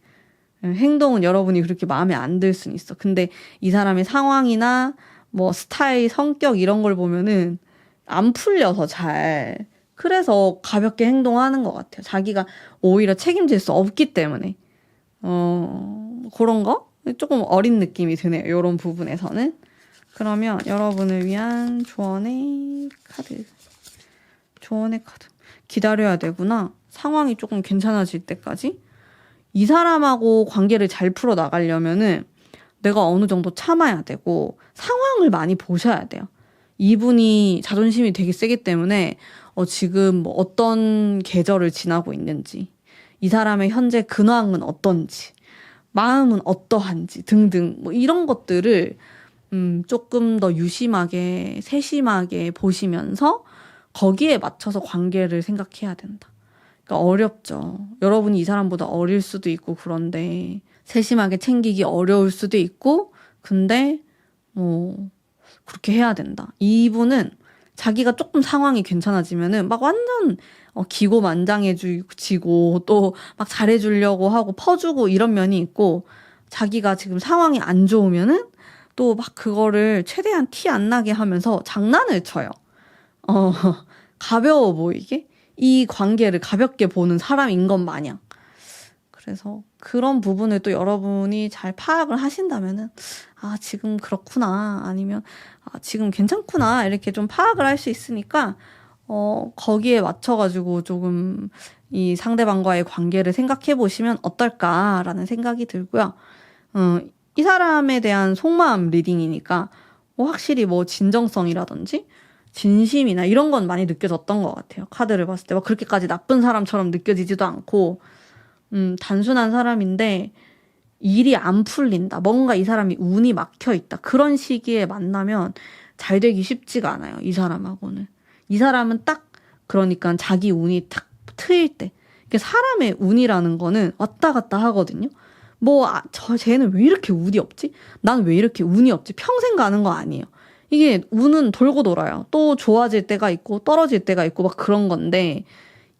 S1: 행동은 여러분이 그렇게 마음에 안 들 수는 있어. 근데 이 사람의 상황이나 뭐 스타일, 성격 이런 걸 보면은 안 풀려서 잘. 그래서 가볍게 행동하는 것 같아요. 자기가 오히려 책임질 수 없기 때문에. 그런 거? 조금 어린 느낌이 드네요. 이런 부분에서는. 그러면 여러분을 위한 조언의 카드. 조언의 카드. 기다려야 되구나. 상황이 조금 괜찮아질 때까지. 이 사람하고 관계를 잘 풀어 나가려면은 내가 어느 정도 참아야 되고 상황을 많이 보셔야 돼요. 이분이 자존심이 되게 세기 때문에 지금 뭐 어떤 계절을 지나고 있는지 이 사람의 현재 근황은 어떤지 마음은 어떠한지 등등 뭐 이런 것들을 조금 더 유심하게 세심하게 보시면서 거기에 맞춰서 관계를 생각해야 된다. 그러니까 어렵죠. 여러분이 이 사람보다 어릴 수도 있고 그런데 세심하게 챙기기 어려울 수도 있고 근데 뭐 그렇게 해야 된다. 이분은 자기가 조금 상황이 괜찮아지면은 막 완전 기고만장해지고 또 막 잘해주려고 하고 퍼주고 이런 면이 있고 자기가 지금 상황이 안 좋으면은 또 막 그거를 최대한 티 안 나게 하면서 장난을 쳐요. 어, 가벼워 보이게 이 관계를 가볍게 보는 사람인 것 마냥. 그래서 그런 부분을 또 여러분이 잘 파악을 하신다면은 아 지금 그렇구나 아니면 아 지금 괜찮구나 이렇게 좀 파악을 할 수 있으니까 거기에 맞춰가지고 조금 이 상대방과의 관계를 생각해 보시면 어떨까라는 생각이 들고요. 이 사람에 대한 속마음 리딩이니까 확실히 뭐 진정성이라든지 진심이나 이런 건 많이 느껴졌던 것 같아요. 카드를 봤을 때 막 그렇게까지 나쁜 사람처럼 느껴지지도 않고 단순한 사람인데 일이 안 풀린다. 뭔가 이 사람이 운이 막혀 있다. 그런 시기에 만나면 잘 되기 쉽지가 않아요. 이 사람하고는. 이 사람은 딱 그러니까 자기 운이 탁 트일 때. 이게 사람의 운이라는 거는 왔다 갔다 하거든요. 쟤는 왜 이렇게 운이 없지? 난 왜 이렇게 운이 없지? 평생 가는 거 아니에요. 이게 운은 돌고 돌아요. 또 좋아질 때가 있고 떨어질 때가 있고 막 그런 건데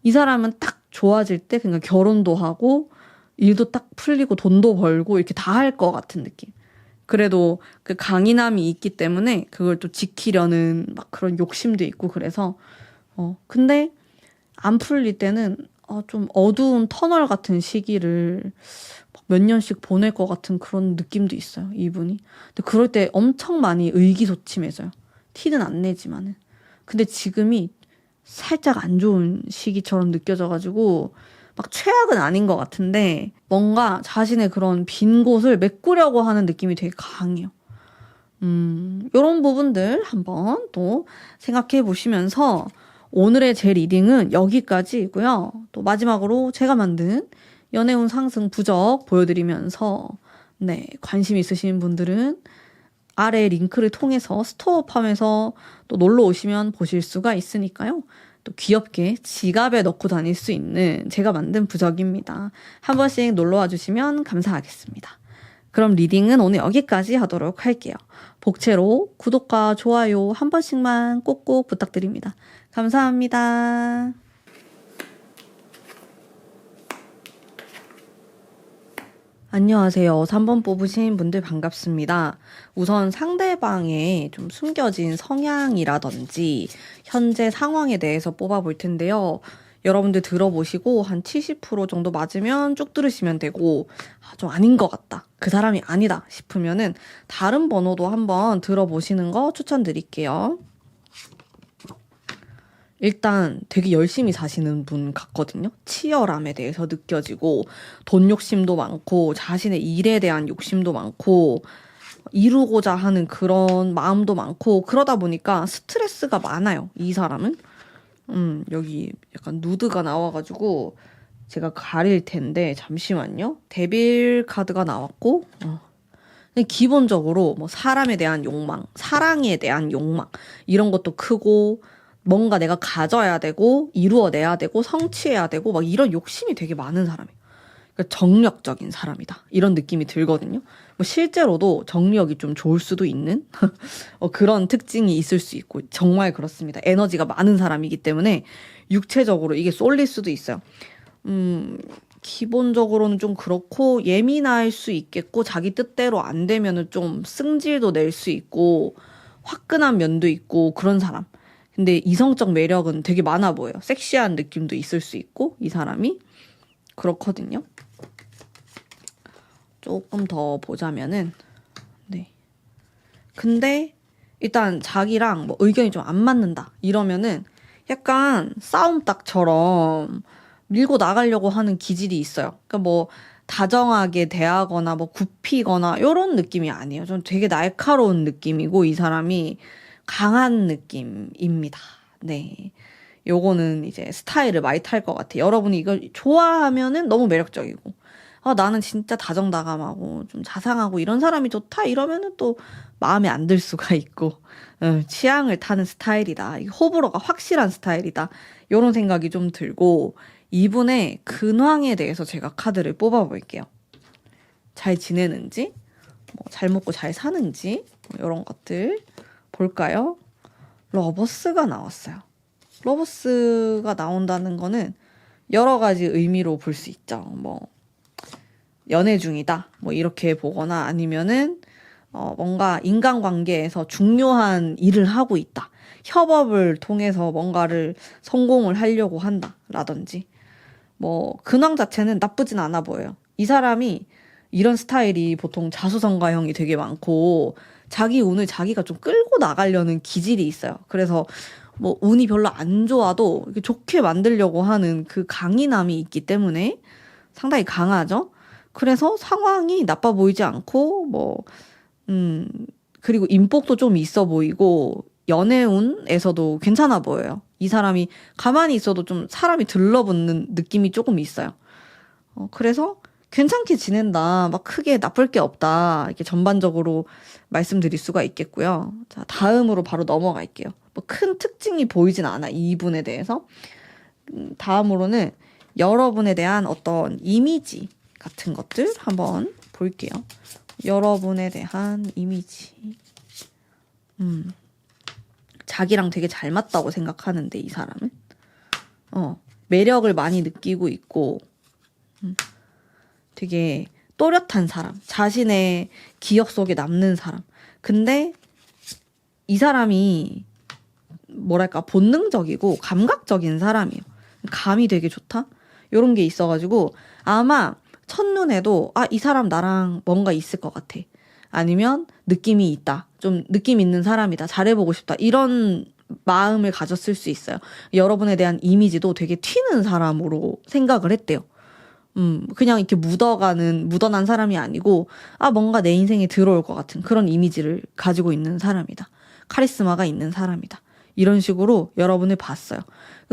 S1: 이 사람은 딱 좋아질 때 그러니까 결혼도 하고 일도 딱 풀리고 돈도 벌고 이렇게 다 할 것 같은 느낌. 그래도 그 강인함이 있기 때문에 그걸 또 지키려는 막 그런 욕심도 있고 그래서 근데 안 풀릴 때는 좀 어두운 터널 같은 시기를 몇 년씩 보낼 것 같은 그런 느낌도 있어요, 이분이. 근데 그럴 때 엄청 많이 의기소침해져요. 티는 안 내지만은. 근데 지금이 살짝 안 좋은 시기처럼 느껴져가지고 막 최악은 아닌 것 같은데 뭔가 자신의 그런 빈 곳을 메꾸려고 하는 느낌이 되게 강해요. 이런 부분들 한번 또 생각해 보시면서 오늘의 제 리딩은 여기까지이고요. 또 마지막으로 제가 만든 연애운 상승 부적 보여드리면서 네, 관심 있으신 분들은 아래 링크를 통해서 스토어팜에서 또 놀러 오시면 보실 수가 있으니까요. 또 귀엽게 지갑에 넣고 다닐 수 있는 제가 만든 부적입니다. 한 번씩 놀러와 주시면 감사하겠습니다. 그럼 리딩은 오늘 여기까지 하도록 할게요. 복채로 구독과 좋아요 한 번씩만 꼭꼭 부탁드립니다. 감사합니다. 안녕하세요. 3번 뽑으신 분들 반갑습니다. 우선 상대방의 좀 숨겨진 성향이라든지 현재 상황에 대해서 뽑아볼 텐데요. 여러분들 들어보시고 한 70% 정도 맞으면 쭉 들으시면 되고 좀 아닌 것 같다. 그 사람이 아니다 싶으면은 다른 번호도 한번 들어보시는 거 추천드릴게요. 일단 되게 열심히 사시는 분 같거든요. 치열함에 대해서 느껴지고 돈 욕심도 많고 자신의 일에 대한 욕심도 많고 이루고자 하는 그런 마음도 많고 그러다 보니까 스트레스가 많아요. 이 사람은. 여기 약간 누드가 나와가지고 제가 가릴 텐데 잠시만요. 데빌 카드가 나왔고 기본적으로 뭐 사람에 대한 욕망, 사랑에 대한 욕망 이런 것도 크고 뭔가 내가 가져야 되고 이루어내야 되고 성취해야 되고 막 이런 욕심이 되게 많은 사람이에요. 그러니까 정력적인 사람이다. 이런 느낌이 들거든요. 뭐 실제로도 정력이 좀 좋을 수도 있는 그런 특징이 있을 수 있고 정말 그렇습니다. 에너지가 많은 사람이기 때문에 육체적으로 이게 쏠릴 수도 있어요. 기본적으로는 좀 그렇고 예민할 수 있겠고 자기 뜻대로 안 되면은 좀 승질도 낼 수 있고 화끈한 면도 있고 그런 사람. 근데 이성적 매력은 되게 많아 보여요. 섹시한 느낌도 있을 수 있고 이 사람이 그렇거든요. 조금 더 보자면은 네. 근데 일단 자기랑 뭐 의견이 좀 안 맞는다 이러면은 약간 싸움닭처럼 밀고 나가려고 하는 기질이 있어요. 그러니까 뭐 다정하게 대하거나 뭐 굽히거나 이런 느낌이 아니에요. 좀 되게 날카로운 느낌이고 이 사람이 강한 느낌입니다. 네. 요거는 이제 스타일을 많이 탈 것 같아요. 여러분이 이걸 좋아하면은 너무 매력적이고 나는 진짜 다정다감하고 좀 자상하고 이런 사람이 좋다 이러면은 또 마음에 안 들 수가 있고, 취향을 타는 스타일이다. 호불호가 확실한 스타일이다. 이런 생각이 좀 들고, 이분의 근황에 대해서 제가 카드를 뽑아볼게요. 잘 지내는지, 잘 먹고 잘 사는지, 이런 것들 볼까요? 러버스가 나왔어요. 러버스가 나온다는 거는 여러 가지 의미로 볼 수 있죠. 연애 중이다. 이렇게 보거나 아니면은, 뭔가 인간관계에서 중요한 일을 하고 있다. 협업을 통해서 뭔가를 성공을 하려고 한다. 라든지. 근황 자체는 나쁘진 않아 보여요. 이 사람이 이런 스타일이 보통 자수성가형이 되게 많고, 자기 운을 자기가 좀 끌고 나가려는 기질이 있어요. 그래서 운이 별로 안 좋아도 이렇게 좋게 만들려고 하는 그 강인함이 있기 때문에 상당히 강하죠. 그래서 상황이 나빠 보이지 않고, 그리고 인복도 좀 있어 보이고, 연애운에서도 괜찮아 보여요. 이 사람이 가만히 있어도 좀 사람이 들러붙는 느낌이 조금 있어요. 그래서 괜찮게 지낸다. 막 크게 나쁠 게 없다. 이렇게 전반적으로 말씀드릴 수가 있겠고요. 자, 다음으로 바로 넘어갈게요. 큰 특징이 보이진 않아. 이분에 대해서. 다음으로는 여러분에 대한 어떤 이미지 같은 것들 한번 볼게요. 여러분에 대한 이미지. 자기랑 되게 잘 맞다고 생각하는데, 이 사람은. 매력을 많이 느끼고 있고, 되게 또렷한 사람, 자신의 기억 속에 남는 사람. 근데 이 사람이 뭐랄까 본능적이고 감각적인 사람이에요. 감이 되게 좋다? 이런 게 있어가지고 아마 첫눈에도 이 사람 나랑 뭔가 있을 것 같아. 아니면 느낌이 있다. 좀 느낌 있는 사람이다. 잘해보고 싶다. 이런 마음을 가졌을 수 있어요. 여러분에 대한 이미지도 되게 튀는 사람으로 생각을 했대요. 그냥 이렇게 묻어난 사람이 아니고, 뭔가 내 인생에 들어올 것 같은 그런 이미지를 가지고 있는 사람이다. 카리스마가 있는 사람이다. 이런 식으로 여러분을 봤어요.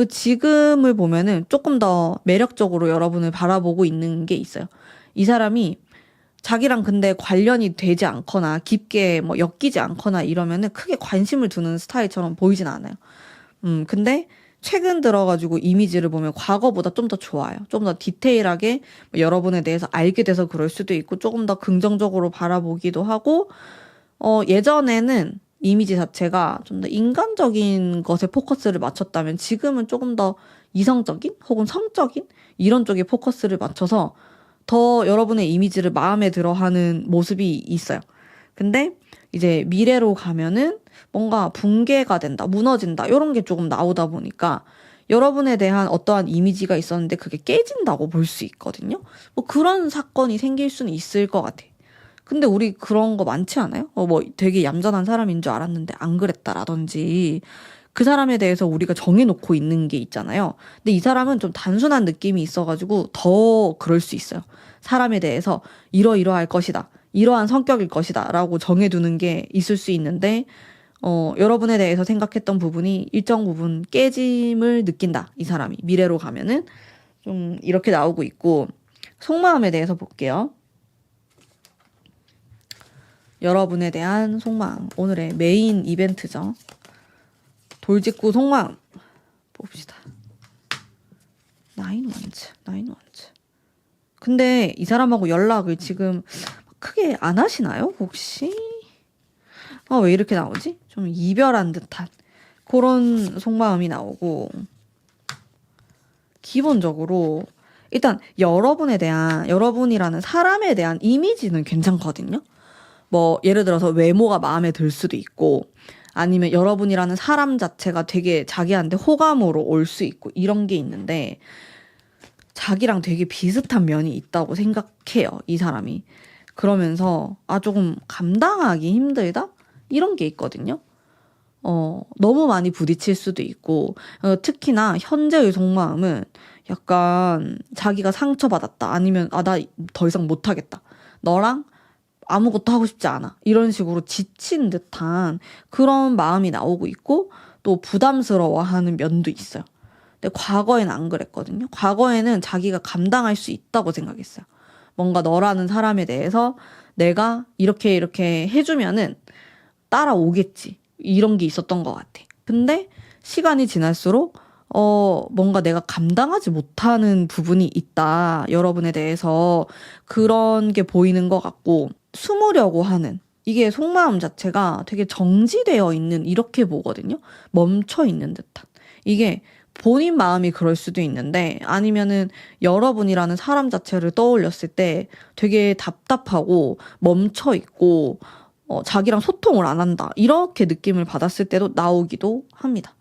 S1: 지금을 보면은 조금 더 매력적으로 여러분을 바라보고 있는 게 있어요. 이 사람이 자기랑 근데 관련이 되지 않거나 깊게 엮이지 않거나 이러면은 크게 관심을 두는 스타일처럼 보이진 않아요. 근데 최근 들어가지고 이미지를 보면 과거보다 좀 더 좋아요. 좀 더 디테일하게 여러분에 대해서 알게 돼서 그럴 수도 있고 조금 더 긍정적으로 바라보기도 하고, 예전에는 이미지 자체가 좀 더 인간적인 것에 포커스를 맞췄다면 지금은 조금 더 이성적인 혹은 성적인 이런 쪽에 포커스를 맞춰서 더 여러분의 이미지를 마음에 들어 하는 모습이 있어요. 근데 이제 미래로 가면은 뭔가 붕괴가 된다, 무너진다, 이런 게 조금 나오다 보니까 여러분에 대한 어떠한 이미지가 있었는데 그게 깨진다고 볼 수 있거든요. 그런 사건이 생길 수는 있을 것 같아. 근데 우리 그런 거 많지 않아요? 되게 얌전한 사람인 줄 알았는데 안 그랬다라든지 그 사람에 대해서 우리가 정해놓고 있는 게 있잖아요. 근데 이 사람은 좀 단순한 느낌이 있어가지고 더 그럴 수 있어요. 사람에 대해서 이러이러할 것이다. 이러한 성격일 것이다. 라고 정해두는 게 있을 수 있는데, 여러분에 대해서 생각했던 부분이 일정 부분 깨짐을 느낀다. 이 사람이. 미래로 가면은 좀 이렇게 나오고 있고, 속마음에 대해서 볼게요. 여러분에 대한 속마음. 오늘의 메인 이벤트죠. 돌직구 속마음. 봅시다. 나인 원즈. 근데 이 사람하고 연락을 지금 크게 안 하시나요? 혹시? 왜 이렇게 나오지? 좀 이별한 듯한 그런 속마음이 나오고, 기본적으로 일단 여러분이라는 사람에 대한 이미지는 괜찮거든요. 예를 들어서 외모가 마음에 들 수도 있고, 아니면 여러분이라는 사람 자체가 되게 자기한테 호감으로 올 수 있고, 이런 게 있는데, 자기랑 되게 비슷한 면이 있다고 생각해요, 이 사람이. 그러면서, 조금 감당하기 힘들다? 이런 게 있거든요. 너무 많이 부딪힐 수도 있고, 특히나 현재의 속마음은 약간 자기가 상처받았다. 아니면, 나 더 이상 못하겠다. 너랑 아무것도 하고 싶지 않아. 이런 식으로 지친 듯한 그런 마음이 나오고 있고, 또 부담스러워하는 면도 있어요. 근데 과거에는 안 그랬거든요. 과거에는 자기가 감당할 수 있다고 생각했어요. 뭔가 너라는 사람에 대해서 내가 이렇게 해주면은 따라오겠지. 이런 게 있었던 것 같아. 근데 시간이 지날수록 뭔가 내가 감당하지 못하는 부분이 있다. 여러분에 대해서 그런 게 보이는 것 같고, 숨으려고 하는, 이게 속마음 자체가 되게 정지되어 있는, 이렇게 보거든요. 멈춰 있는 듯한. 이게 본인 마음이 그럴 수도 있는데, 아니면은 여러분이라는 사람 자체를 떠올렸을 때 되게 답답하고 멈춰 있고, 자기랑 소통을 안 한다. 이렇게 느낌을 받았을 때도 나오기도 합니다.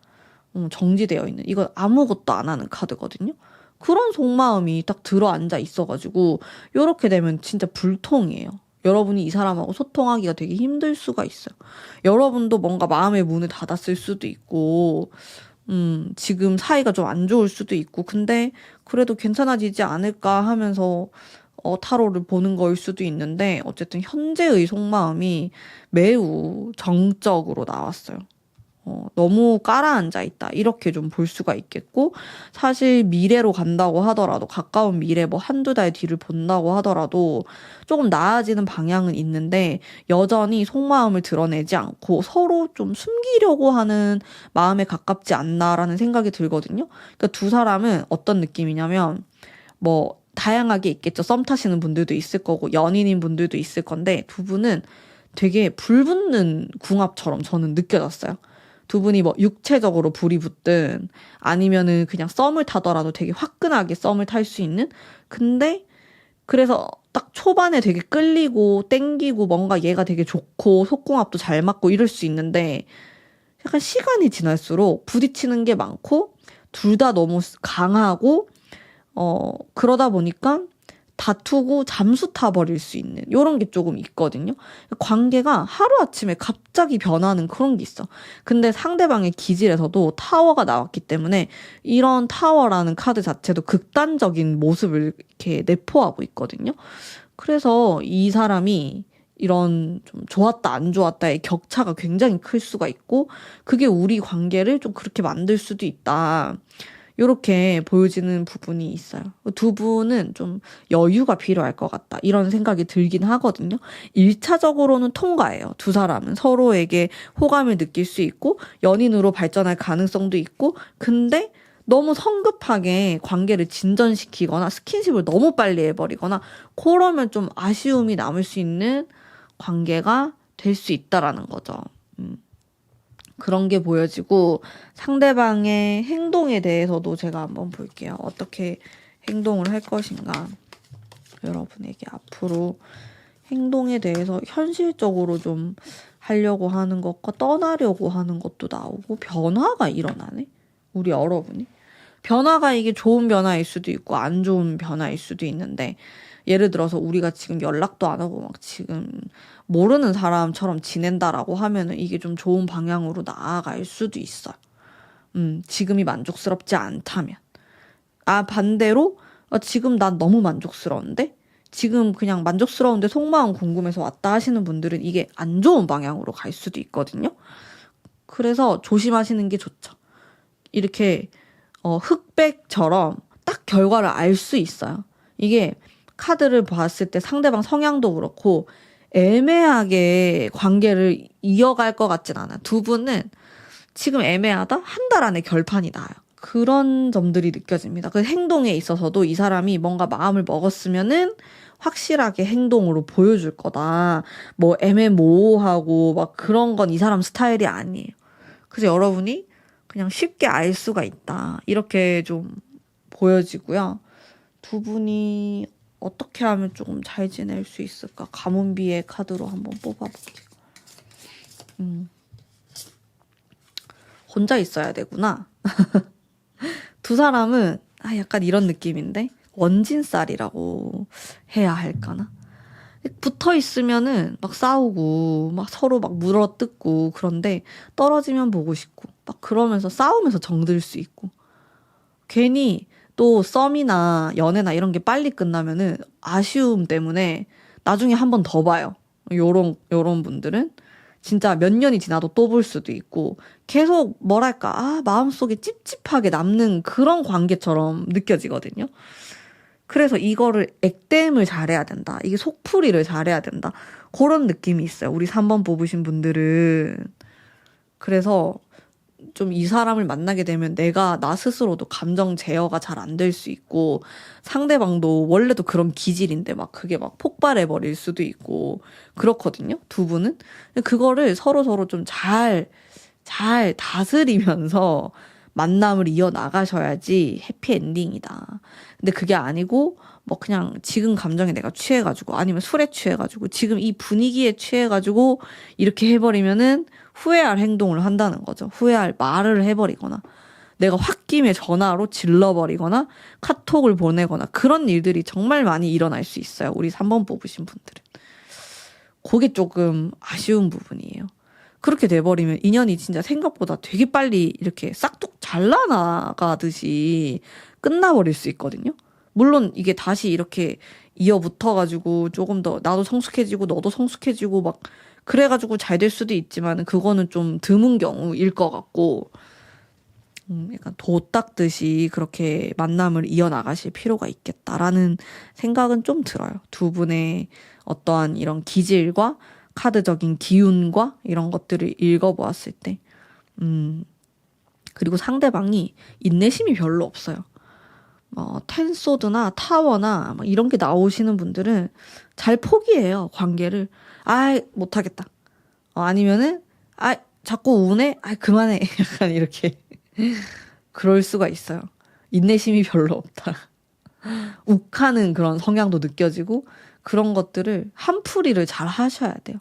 S1: 정지되어 있는. 이건 아무것도 안 하는 카드거든요. 그런 속마음이 딱 들어앉아 있어가지고, 요렇게 되면 진짜 불통이에요. 여러분이 이 사람하고 소통하기가 되게 힘들 수가 있어요. 여러분도 뭔가 마음의 문을 닫았을 수도 있고, 지금 사이가 좀 안 좋을 수도 있고, 근데 그래도 괜찮아지지 않을까 하면서 타로를 보는 거일 수도 있는데, 어쨌든 현재의 속마음이 매우 정적으로 나왔어요. 너무 깔아앉아 있다. 이렇게 좀 볼 수가 있겠고, 사실 미래로 간다고 하더라도, 가까운 미래 뭐 한두 달 뒤를 본다고 하더라도 조금 나아지는 방향은 있는데, 여전히 속마음을 드러내지 않고 서로 좀 숨기려고 하는 마음에 가깝지 않나라는 생각이 들거든요. 그러니까 두 사람은 어떤 느낌이냐면, 뭐 다양하게 있겠죠. 썸 타시는 분들도 있을 거고, 연인인 분들도 있을 건데, 두 분은 되게 불붙는 궁합처럼 저는 느껴졌어요. 두 분이 뭐 육체적으로 불이 붙든 아니면은 그냥 썸을 타더라도 되게 화끈하게 썸을 탈 수 있는? 근데 그래서 딱 초반에 되게 끌리고 땡기고 뭔가 얘가 되게 좋고 속궁합도 잘 맞고 이럴 수 있는데, 약간 시간이 지날수록 부딪히는 게 많고 둘 다 너무 강하고 그러다 보니까 다투고 잠수 타버릴 수 있는 요런 게 조금 있거든요. 관계가 하루아침에 갑자기 변하는 그런 게 있어. 근데 상대방의 기질에서도 타워가 나왔기 때문에 이런 타워라는 카드 자체도 극단적인 모습을 이렇게 내포하고 있거든요. 그래서 이 사람이 이런 좀 좋았다 안 좋았다의 격차가 굉장히 클 수가 있고, 그게 우리 관계를 좀 그렇게 만들 수도 있다. 요렇게 보여지는 부분이 있어요. 두 분은 좀 여유가 필요할 것 같다. 이런 생각이 들긴 하거든요. 1차적으로는 통과해요. 두 사람은 서로에게 호감을 느낄 수 있고 연인으로 발전할 가능성도 있고, 근데 너무 성급하게 관계를 진전시키거나 스킨십을 너무 빨리 해버리거나 그러면 좀 아쉬움이 남을 수 있는 관계가 될 수 있다라는 거죠. 그런 게 보여지고, 상대방의 행동에 대해서도 제가 한번 볼게요. 어떻게 행동을 할 것인가. 여러분에게 앞으로 행동에 대해서 현실적으로 좀 하려고 하는 것과 떠나려고 하는 것도 나오고, 변화가 일어나네? 우리 여러분이. 변화가 이게 좋은 변화일 수도 있고 안 좋은 변화일 수도 있는데, 예를 들어서 우리가 지금 연락도 안 하고 막 지금 모르는 사람처럼 지낸다라고 하면은 이게 좀 좋은 방향으로 나아갈 수도 있어요. 지금이 만족스럽지 않다면. 반대로 지금 난 너무 만족스러운데? 지금 그냥 만족스러운데 속마음 궁금해서 왔다 하시는 분들은 이게 안 좋은 방향으로 갈 수도 있거든요. 그래서 조심하시는 게 좋죠. 이렇게 흑백처럼 딱 결과를 알 수 있어요. 이게 카드를 봤을 때 상대방 성향도 그렇고 애매하게 관계를 이어갈 것 같진 않아요. 두 분은 지금 애매하다? 한 달 안에 결판이 나요. 그런 점들이 느껴집니다. 그 행동에 있어서도 이 사람이 뭔가 마음을 먹었으면은 확실하게 행동으로 보여줄 거다. 뭐 애매모호하고 막 그런 건 이 사람 스타일이 아니에요. 그래서 여러분이 그냥 쉽게 알 수가 있다. 이렇게 좀 보여지고요. 두 분이 어떻게 하면 조금 잘 지낼 수 있을까? 가문비의 카드로 한번 뽑아볼게요. 혼자 있어야 되구나. 두 사람은 약간 이런 느낌인데, 원진살이라고 해야 할까나? 붙어 있으면은 막 싸우고 막 서로 막 물어뜯고, 그런데 떨어지면 보고 싶고 막 그러면서 싸우면서 정들 수 있고, 괜히 또 썸이나 연애나 이런 게 빨리 끝나면은 아쉬움 때문에 나중에 한 번 더 봐요. 요런 분들은 진짜 몇 년이 지나도 또 볼 수도 있고, 계속 뭐랄까 마음속에 찝찝하게 남는 그런 관계처럼 느껴지거든요. 그래서 이거를 액땜을 잘해야 된다. 이게 속풀이를 잘해야 된다. 그런 느낌이 있어요. 우리 3번 뽑으신 분들은. 그래서 좀 이 사람을 만나게 되면 내가 나 스스로도 감정 제어가 잘 안 될 수 있고 상대방도 원래도 그런 기질인데 막 그게 막 폭발해 버릴 수도 있고 그렇거든요. 두 분은. 그거를 서로 좀 잘 다스리면서 만남을 이어나가셔야지 해피엔딩이다. 근데 그게 아니고 뭐 그냥 지금 감정에 내가 취해가지고 아니면 술에 취해가지고 지금 이 분위기에 취해가지고 이렇게 해버리면은 후회할 행동을 한다는 거죠. 후회할 말을 해버리거나 내가 홧김에 전화로 질러버리거나 카톡을 보내거나 그런 일들이 정말 많이 일어날 수 있어요. 우리 3번 뽑으신 분들은. 그게 조금 아쉬운 부분이에요. 그렇게 돼버리면 인연이 진짜 생각보다 되게 빨리 이렇게 싹둑 잘라나가듯이 끝나버릴 수 있거든요. 물론 이게 다시 이렇게 이어붙어가지고 조금 더 나도 성숙해지고 너도 성숙해지고 막 그래가지고 잘 될 수도 있지만 그거는 좀 드문 경우일 것 같고 약간 도 닦듯이 그렇게 만남을 이어나가실 필요가 있겠다라는 생각은 좀 들어요. 두 분의 어떠한 이런 기질과 카드적인 기운과 이런 것들을 읽어보았을 때 그리고 상대방이 인내심이 별로 없어요. 텐소드나 타워나 이런 게 나오시는 분들은 잘 포기해요. 관계를. 못하겠다. 아니면은 자꾸 우네? 그만해. 약간 이렇게 그럴 수가 있어요. 인내심이 별로 없다. 욱하는 그런 성향도 느껴지고 그런 것들을 한풀이를 잘 하셔야 돼요.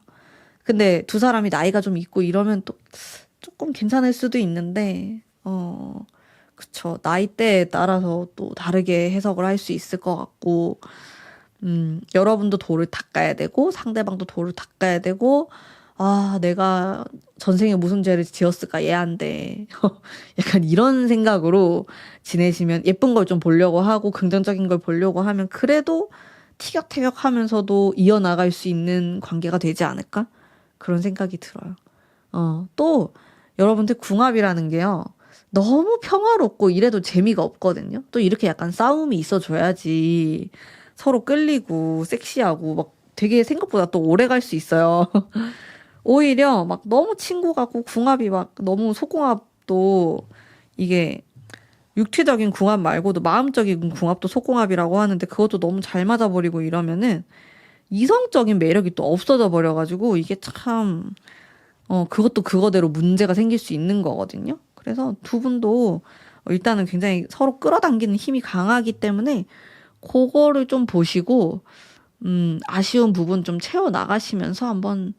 S1: 근데 두 사람이 나이가 좀 있고 이러면 또 조금 괜찮을 수도 있는데 그쵸. 나이대에 따라서 또 다르게 해석을 할 수 있을 것 같고 여러분도 도를 닦아야 되고 상대방도 도를 닦아야 되고 내가 전생에 무슨 죄를 지었을까 얘한테 약간 이런 생각으로 지내시면 예쁜 걸 좀 보려고 하고 긍정적인 걸 보려고 하면 그래도 티격태격하면서도 이어나갈 수 있는 관계가 되지 않을까? 그런 생각이 들어요. 또 여러분들 궁합이라는 게요. 너무 평화롭고 이래도 재미가 없거든요. 또 이렇게 약간 싸움이 있어줘야지 서로 끌리고 섹시하고 막 되게 생각보다 또 오래 갈 수 있어요. 오히려 막 너무 친구 같고 궁합이 막 너무 속궁합도 이게 육체적인 궁합 말고도 마음적인 궁합도 속궁합이라고 하는데 그것도 너무 잘 맞아버리고 이러면은 이성적인 매력이 또 없어져 버려가지고 이게 참 그것도 그거대로 문제가 생길 수 있는 거거든요. 그래서 두 분도 일단은 굉장히 서로 끌어당기는 힘이 강하기 때문에 그거를 좀 보시고 아쉬운 부분 좀 채워 나가시면서 한번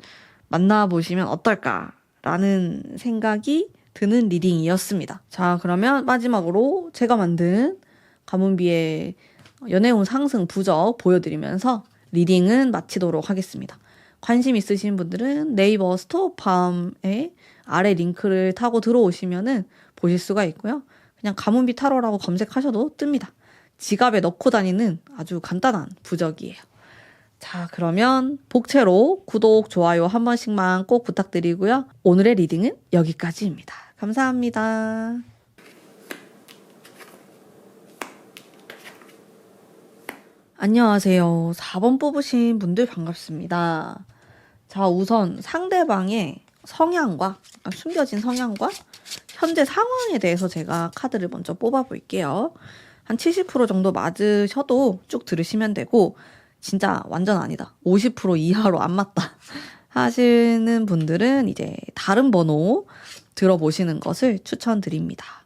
S1: 만나보시면 어떨까라는 생각이 드는 리딩이었습니다. 자, 그러면 마지막으로 제가 만든 가문비의 연애운 상승 부적 보여드리면서 리딩은 마치도록 하겠습니다. 관심 있으신 분들은 네이버 스토어팜에 아래 링크를 타고 들어오시면은 보실 수가 있고요. 그냥 가문비 타로라고 검색하셔도 뜹니다. 지갑에 넣고 다니는 아주 간단한 부적이에요. 자, 그러면 복채로 구독, 좋아요 한 번씩만 꼭 부탁드리고요. 오늘의 리딩은 여기까지입니다. 감사합니다. 안녕하세요. 4번 뽑으신 분들 반갑습니다. 자, 우선 상대방의 성향과 숨겨진 성향과 현재 상황에 대해서 제가 카드를 먼저 뽑아볼게요. 한 70% 정도 맞으셔도 쭉 들으시면 되고 진짜 완전 아니다. 50% 이하로 안 맞다 하시는 분들은 이제 다른 번호 들어보시는 것을 추천드립니다.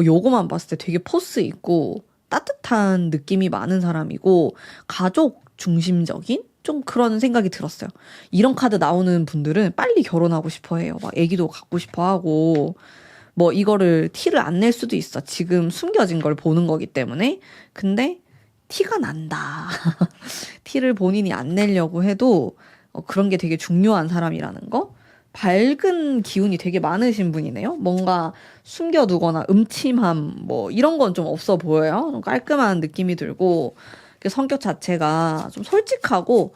S1: 요거만 봤을 때 되게 포스 있고 따뜻한 느낌이 많은 사람이고 가족 중심적인 좀 그런 생각이 들었어요. 이런 카드 나오는 분들은 빨리 결혼하고 싶어 해요. 막 애기도 갖고 싶어 하고 뭐 이거를 티를 안 낼 수도 있어. 지금 숨겨진 걸 보는 거기 때문에. 근데 티가 난다. 티를 본인이 안 내려고 해도 그런 게 되게 중요한 사람이라는 거. 밝은 기운이 되게 많으신 분이네요. 뭔가 숨겨두거나 음침함 뭐 이런 건 좀 없어 보여요. 좀 깔끔한 느낌이 들고 성격 자체가 좀 솔직하고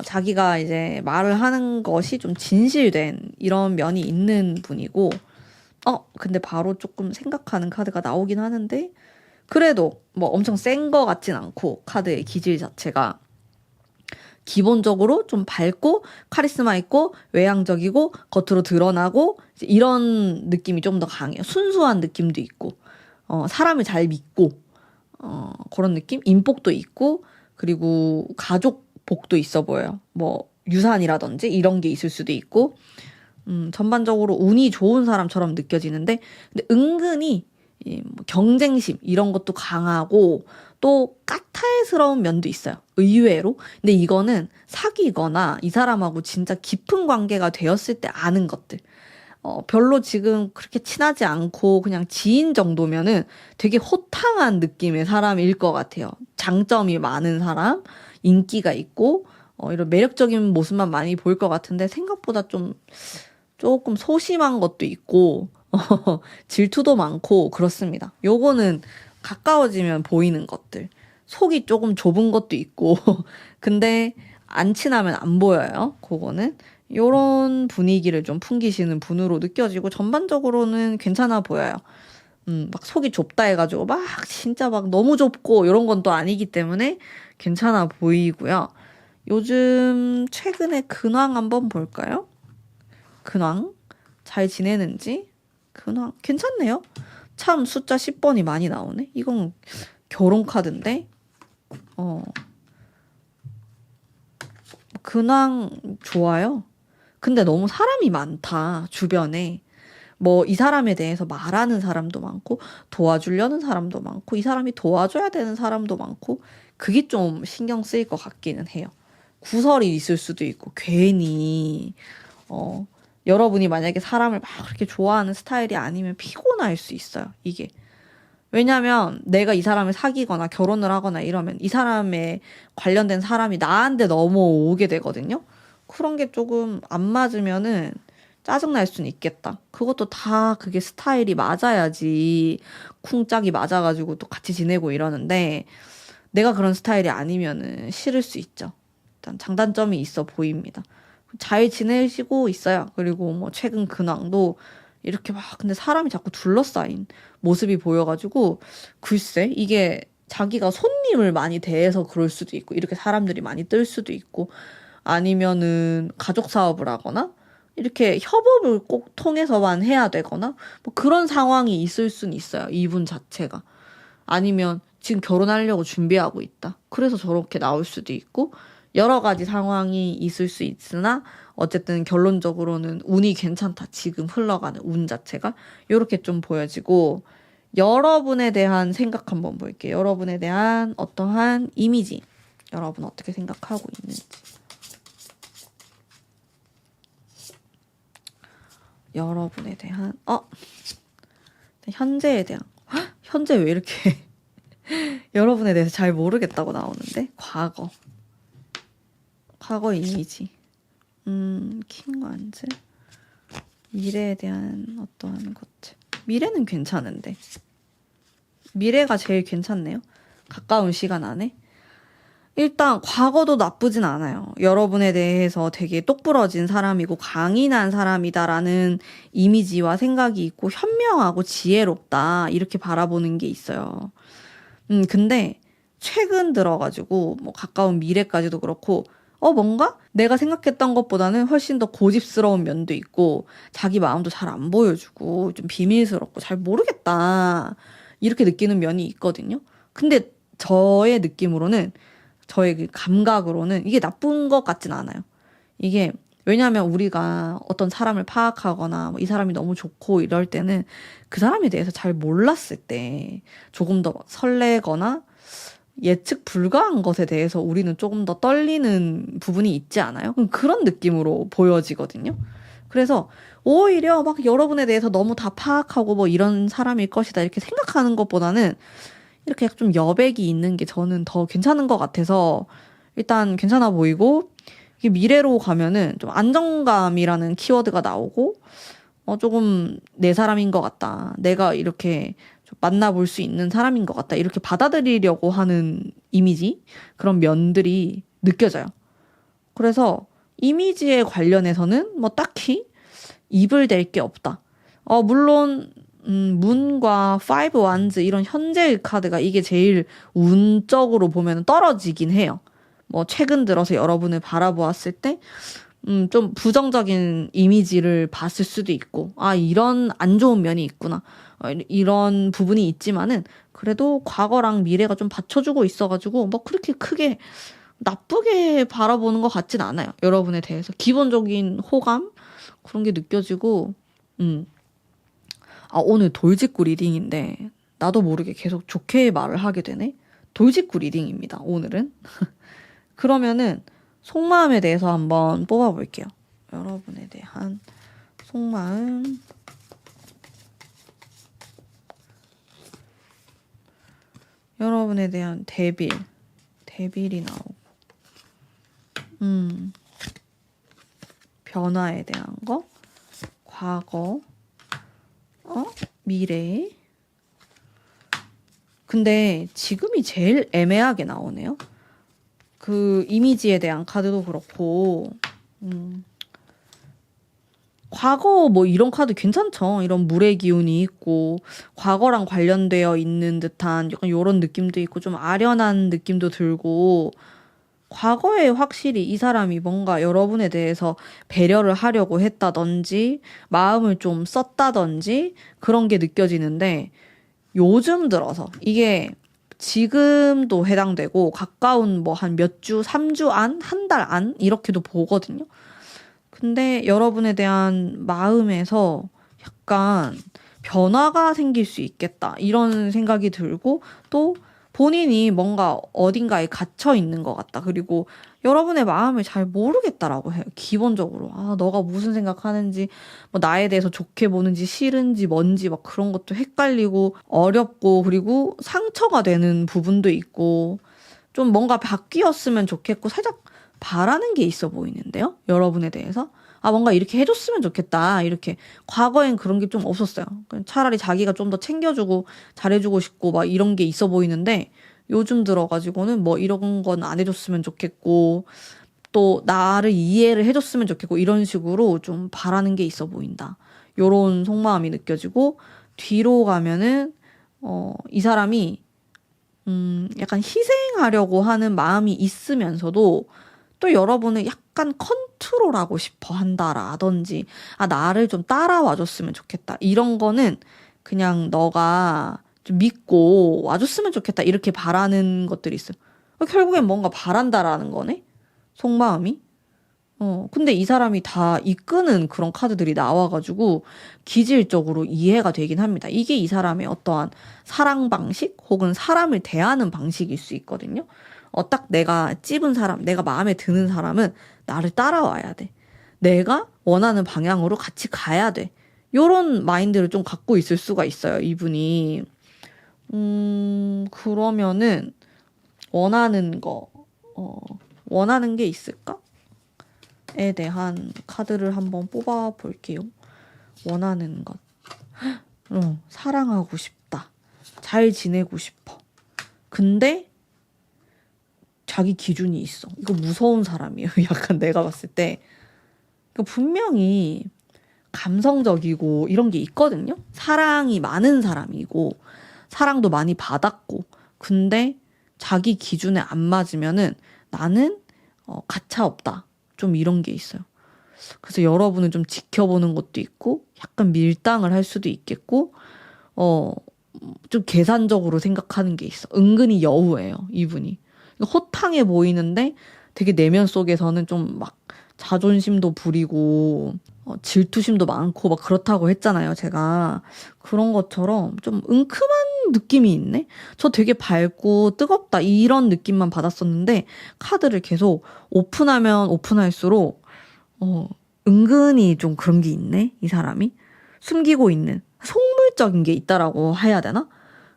S1: 자기가 이제 말을 하는 것이 좀 진실된 이런 면이 있는 분이고 근데 바로 조금 생각하는 카드가 나오긴 하는데 그래도 뭐 엄청 센 거 같진 않고 카드의 기질 자체가 기본적으로 좀 밝고 카리스마 있고 외향적이고 겉으로 드러나고 이런 느낌이 좀 더 강해요. 순수한 느낌도 있고 사람을 잘 믿고 그런 느낌? 인복도 있고 그리고 가족복도 있어 보여요. 뭐 유산이라든지 이런 게 있을 수도 있고 전반적으로 운이 좋은 사람처럼 느껴지는데 근데 은근히 뭐 경쟁심 이런 것도 강하고 또 까탈스러운 면도 있어요. 의외로. 근데 이거는 사귀거나 이 사람하고 진짜 깊은 관계가 되었을 때 아는 것들. 별로 지금 그렇게 친하지 않고 그냥 지인 정도면은 되게 호탕한 느낌의 사람일 것 같아요. 장점이 많은 사람, 인기가 있고, 이런 매력적인 모습만 많이 보일 것 같은데 생각보다 조금 소심한 것도 있고, 질투도 많고 그렇습니다. 요거는 가까워지면 보이는 것들. 속이 조금 좁은 것도 있고, 근데 안 친하면 안 보여요. 그거는. 요런 분위기를 좀 풍기시는 분으로 느껴지고 전반적으로는 괜찮아 보여요. 막 속이 좁다 해가지고 막 진짜 막 너무 좁고 이런 건 또 아니기 때문에 괜찮아 보이고요. 요즘 최근에 근황 한번 볼까요? 근황 잘 지내는지 근황 괜찮네요. 참 숫자 10번이 많이 나오네. 이건 결혼 카드인데 근황 좋아요. 근데 너무 사람이 많다 주변에. 뭐 이 사람에 대해서 말하는 사람도 많고 도와주려는 사람도 많고 이 사람이 도와줘야 되는 사람도 많고 그게 좀 신경 쓰일 것 같기는 해요. 구설이 있을 수도 있고 괜히 여러분이 만약에 사람을 막 그렇게 좋아하는 스타일이 아니면 피곤할 수 있어요. 이게. 왜냐면 내가 이 사람을 사귀거나 결혼을 하거나 이러면 이 사람에 관련된 사람이 나한테 넘어오게 되거든요. 그런 게 조금 안 맞으면은 짜증날 수는 있겠다. 그것도 다 그게 스타일이 맞아야지 쿵짝이 맞아가지고 또 같이 지내고 이러는데 내가 그런 스타일이 아니면은 싫을 수 있죠. 일단 장단점이 있어 보입니다. 잘 지내시고 있어요. 그리고 뭐 최근 근황도 이렇게 막 근데 사람이 자꾸 둘러싸인 모습이 보여가지고 글쎄 이게 자기가 손님을 많이 대해서 그럴 수도 있고 이렇게 사람들이 많이 뜰 수도 있고 아니면은 가족 사업을 하거나 이렇게 협업을 꼭 통해서만 해야 되거나 뭐 그런 상황이 있을 수는 있어요. 이분 자체가. 아니면 지금 결혼하려고 준비하고 있다. 그래서 저렇게 나올 수도 있고 여러 가지 상황이 있을 수 있으나 어쨌든 결론적으로는 운이 괜찮다. 지금 흘러가는 운 자체가 이렇게 좀 보여지고 여러분에 대한 생각 한번 볼게요. 여러분에 대한 어떠한 이미지 여러분 어떻게 생각하고 있는지 여러분에 대한 현재에 대한 현재 왜 이렇게 여러분에 대해서 잘 모르겠다고 나오는데 과거 이미지 킹 완즈 미래에 대한 어떠한 것들 미래는 괜찮은데 미래가 제일 괜찮네요. 가까운 시간 안에 일단 과거도 나쁘진 않아요. 여러분에 대해서 되게 똑부러진 사람이고 강인한 사람이다라는 이미지와 생각이 있고 현명하고 지혜롭다 이렇게 바라보는 게 있어요. 근데 최근 들어가지고 뭐 가까운 미래까지도 그렇고 뭔가 내가 생각했던 것보다는 훨씬 더 고집스러운 면도 있고 자기 마음도 잘 안 보여주고 좀 비밀스럽고 잘 모르겠다 이렇게 느끼는 면이 있거든요. 근데 저의 느낌으로는 저의 그 감각으로는 이게 나쁜 것 같진 않아요. 이게 왜냐하면 우리가 어떤 사람을 파악하거나 뭐이 사람이 너무 좋고 이럴 때는 그 사람에 대해서 잘 몰랐을 때 조금 더 설레거나 예측 불가한 것에 대해서 우리는 조금 더 떨리는 부분이 있지 않아요? 그런 느낌으로 보여지거든요. 그래서 오히려 막 여러분에 대해서 너무 다 파악하고 뭐 이런 사람일 것이다 이렇게 생각하는 것보다는 이렇게 좀 여백이 있는 게 저는 더 괜찮은 것 같아서 일단 괜찮아 보이고 이게 미래로 가면은 좀 안정감이라는 키워드가 나오고 조금 내 사람인 것 같다. 내가 이렇게 좀 만나볼 수 있는 사람인 것 같다. 이렇게 받아들이려고 하는 이미지 그런 면들이 느껴져요. 그래서 이미지에 관련해서는 뭐 딱히 입을 댈 게 없다. 물론 문과 파이브 완즈 이런 현재의 카드가 이게 제일 운적으로 보면 떨어지긴 해요. 뭐 최근 들어서 여러분을 바라보았을 때 좀 부정적인 이미지를 봤을 수도 있고, 아, 이런 안 좋은 면이 있구나. 이런 부분이 있지만은, 그래도 과거랑 미래가 좀 받쳐주고 있어가지고, 뭐 그렇게 크게 나쁘게 바라보는 것 같진 않아요. 여러분에 대해서. 기본적인 호감? 그런 게 느껴지고, 오늘 돌직구 리딩인데, 나도 모르게 계속 좋게 말을 하게 되네? 돌직구 리딩입니다, 오늘은. 그러면은, 속마음에 대해서 한번 뽑아볼게요. 여러분에 대한 속마음. 여러분에 대한 데빌이 나오고. 변화에 대한 거. 과거. 미래. 근데 지금이 제일 애매하게 나오네요. 그 이미지에 대한 카드도 그렇고, 과거 뭐 이런 카드 괜찮죠. 이런 물의 기운이 있고 과거랑 관련되어 있는 듯한 약간 이런 느낌도 있고 좀 아련한 느낌도 들고, 과거에 확실히 이 사람이 뭔가 여러분에 대해서 배려를 하려고 했다든지 마음을 좀 썼다든지 그런 게 느껴지는데, 요즘 들어서 이게 지금도 해당되고 가까운 뭐 한 몇 주, 3주 안, 한 달 안 이렇게도 보거든요. 근데 여러분에 대한 마음에서 약간 변화가 생길 수 있겠다 이런 생각이 들고, 또 본인이 뭔가 어딘가에 갇혀 있는 것 같다. 그리고 여러분의 마음을 잘 모르겠다라고 해요. 기본적으로. 너가 무슨 생각하는지, 뭐 나에 대해서 좋게 보는지 싫은지 뭔지 막 그런 것도 헷갈리고 어렵고, 그리고 상처가 되는 부분도 있고, 좀 뭔가 바뀌었으면 좋겠고 살짝 바라는 게 있어 보이는데요. 여러분에 대해서. 뭔가 이렇게 해줬으면 좋겠다. 이렇게. 과거엔 그런 게 좀 없었어요. 차라리 자기가 좀 더 챙겨주고 잘해주고 싶고 막 이런 게 있어 보이는데, 요즘 들어가지고는 뭐 이런 건 안 해줬으면 좋겠고, 또 나를 이해를 해줬으면 좋겠고, 이런 식으로 좀 바라는 게 있어 보인다. 요런 속마음이 느껴지고, 뒤로 가면은 이 사람이 약간 희생하려고 하는 마음이 있으면서도 또 여러분을 약간 컨트롤하고 싶어 한다라든지, 나를 좀 따라와 줬으면 좋겠다. 이런 거는 그냥 너가 좀 믿고 와줬으면 좋겠다. 이렇게 바라는 것들이 있어요. 결국엔 뭔가 바란다라는 거네? 속마음이? 근데 이 사람이 다 이끄는 그런 카드들이 나와가지고 기질적으로 이해가 되긴 합니다. 이게 이 사람의 어떠한 사랑 방식 혹은 사람을 대하는 방식일 수 있거든요. 딱 내가 찝은 사람, 내가 마음에 드는 사람은 나를 따라와야 돼. 내가 원하는 방향으로 같이 가야 돼. 요런 마인드를 좀 갖고 있을 수가 있어요, 이분이. 그러면은 원하는 게 있을까? 에 대한 카드를 한번 뽑아 볼게요. 원하는 것. 사랑하고 싶다. 잘 지내고 싶어. 근데 자기 기준이 있어. 이거 무서운 사람이에요. 약간 내가 봤을 때. 분명히 감성적이고 이런 게 있거든요. 사랑이 많은 사람이고 사랑도 많이 받았고, 근데 자기 기준에 안 맞으면은 나는 가차 없다. 좀 이런 게 있어요. 그래서 여러분은 좀 지켜보는 것도 있고 약간 밀당을 할 수도 있겠고, 좀 계산적으로 생각하는 게 있어. 은근히 여우예요, 이분이. 호탕해 보이는데 되게 내면 속에서는 좀 막 자존심도 부리고 질투심도 많고 막 그렇다고 했잖아요, 제가. 그런 것처럼 좀 은큼한 느낌이 있네? 저 되게 밝고 뜨겁다 이런 느낌만 받았었는데, 카드를 계속 오픈하면 오픈할수록 은근히 좀 그런 게 있네, 이 사람이. 숨기고 있는 속물적인 게 있다라고 해야 되나?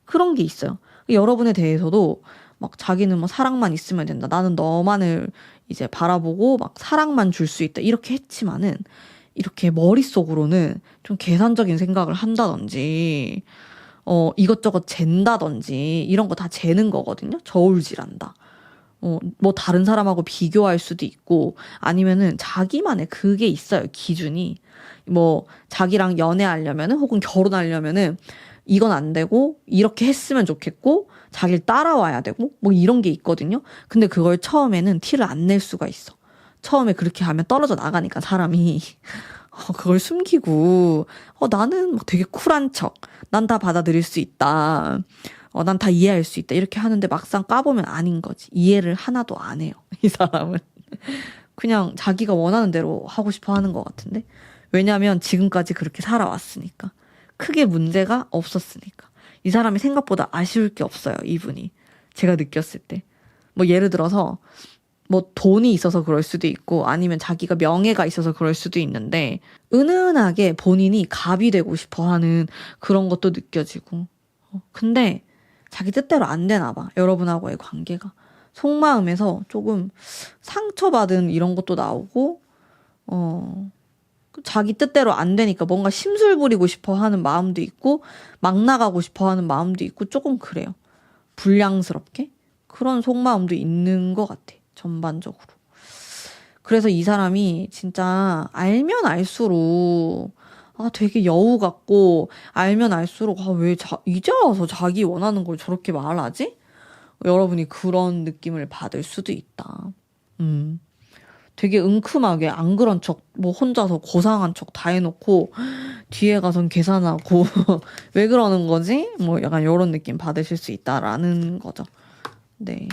S1: 그런 게 있어요. 여러분에 대해서도 막 자기는 뭐 사랑만 있으면 된다. 나는 너만을 이제 바라보고 막 사랑만 줄 수 있다. 이렇게 했지만은 이렇게 머릿속으로는 좀 계산적인 생각을 한다든지, 이것저것 잰다든지, 이런 거 다 재는 거거든요. 저울질한다. 뭐 다른 사람하고 비교할 수도 있고 아니면은 자기만의 그게 있어요. 기준이. 뭐 자기랑 연애하려면은 혹은 결혼하려면은 이건 안 되고 이렇게 했으면 좋겠고 자기를 따라와야 되고 뭐 이런 게 있거든요. 근데 그걸 처음에는 티를 안 낼 수가 있어. 처음에 그렇게 하면 떨어져 나가니까 사람이 그걸 숨기고 나는 막 되게 쿨한 척. 난 다 받아들일 수 있다. 난 다 이해할 수 있다. 이렇게 하는데 막상 까보면 아닌 거지. 이해를 하나도 안 해요. 이 사람은. 그냥 자기가 원하는 대로 하고 싶어 하는 것 같은데. 왜냐면 지금까지 그렇게 살아왔으니까. 크게 문제가 없었으니까. 이 사람이 생각보다 아쉬울 게 없어요. 이분이. 제가 느꼈을 때. 뭐 예를 들어서 뭐 돈이 있어서 그럴 수도 있고 아니면 자기가 명예가 있어서 그럴 수도 있는데 은은하게 본인이 갑이 되고 싶어 하는 그런 것도 느껴지고. 근데 자기 뜻대로 안 되나 봐. 여러분하고의 관계가. 속마음에서 조금 상처받은 이런 것도 나오고 자기 뜻대로 안 되니까 뭔가 심술 부리고 싶어 하는 마음도 있고 막 나가고 싶어 하는 마음도 있고 조금 그래요. 불량스럽게 그런 속마음도 있는 것 같아. 전반적으로. 그래서 이 사람이 진짜 알면 알수록 되게 여우 같고 알면 알수록 왜 이제 와서 자기 원하는 걸 저렇게 말하지? 여러분이 그런 느낌을 받을 수도 있다. 되게 은큼하게 안 그런 척, 뭐 혼자서 고상한 척 다 해놓고 뒤에 가선 계산하고 왜 그러는 거지? 뭐 약간 이런 느낌 받으실 수 있다라는 거죠. 네.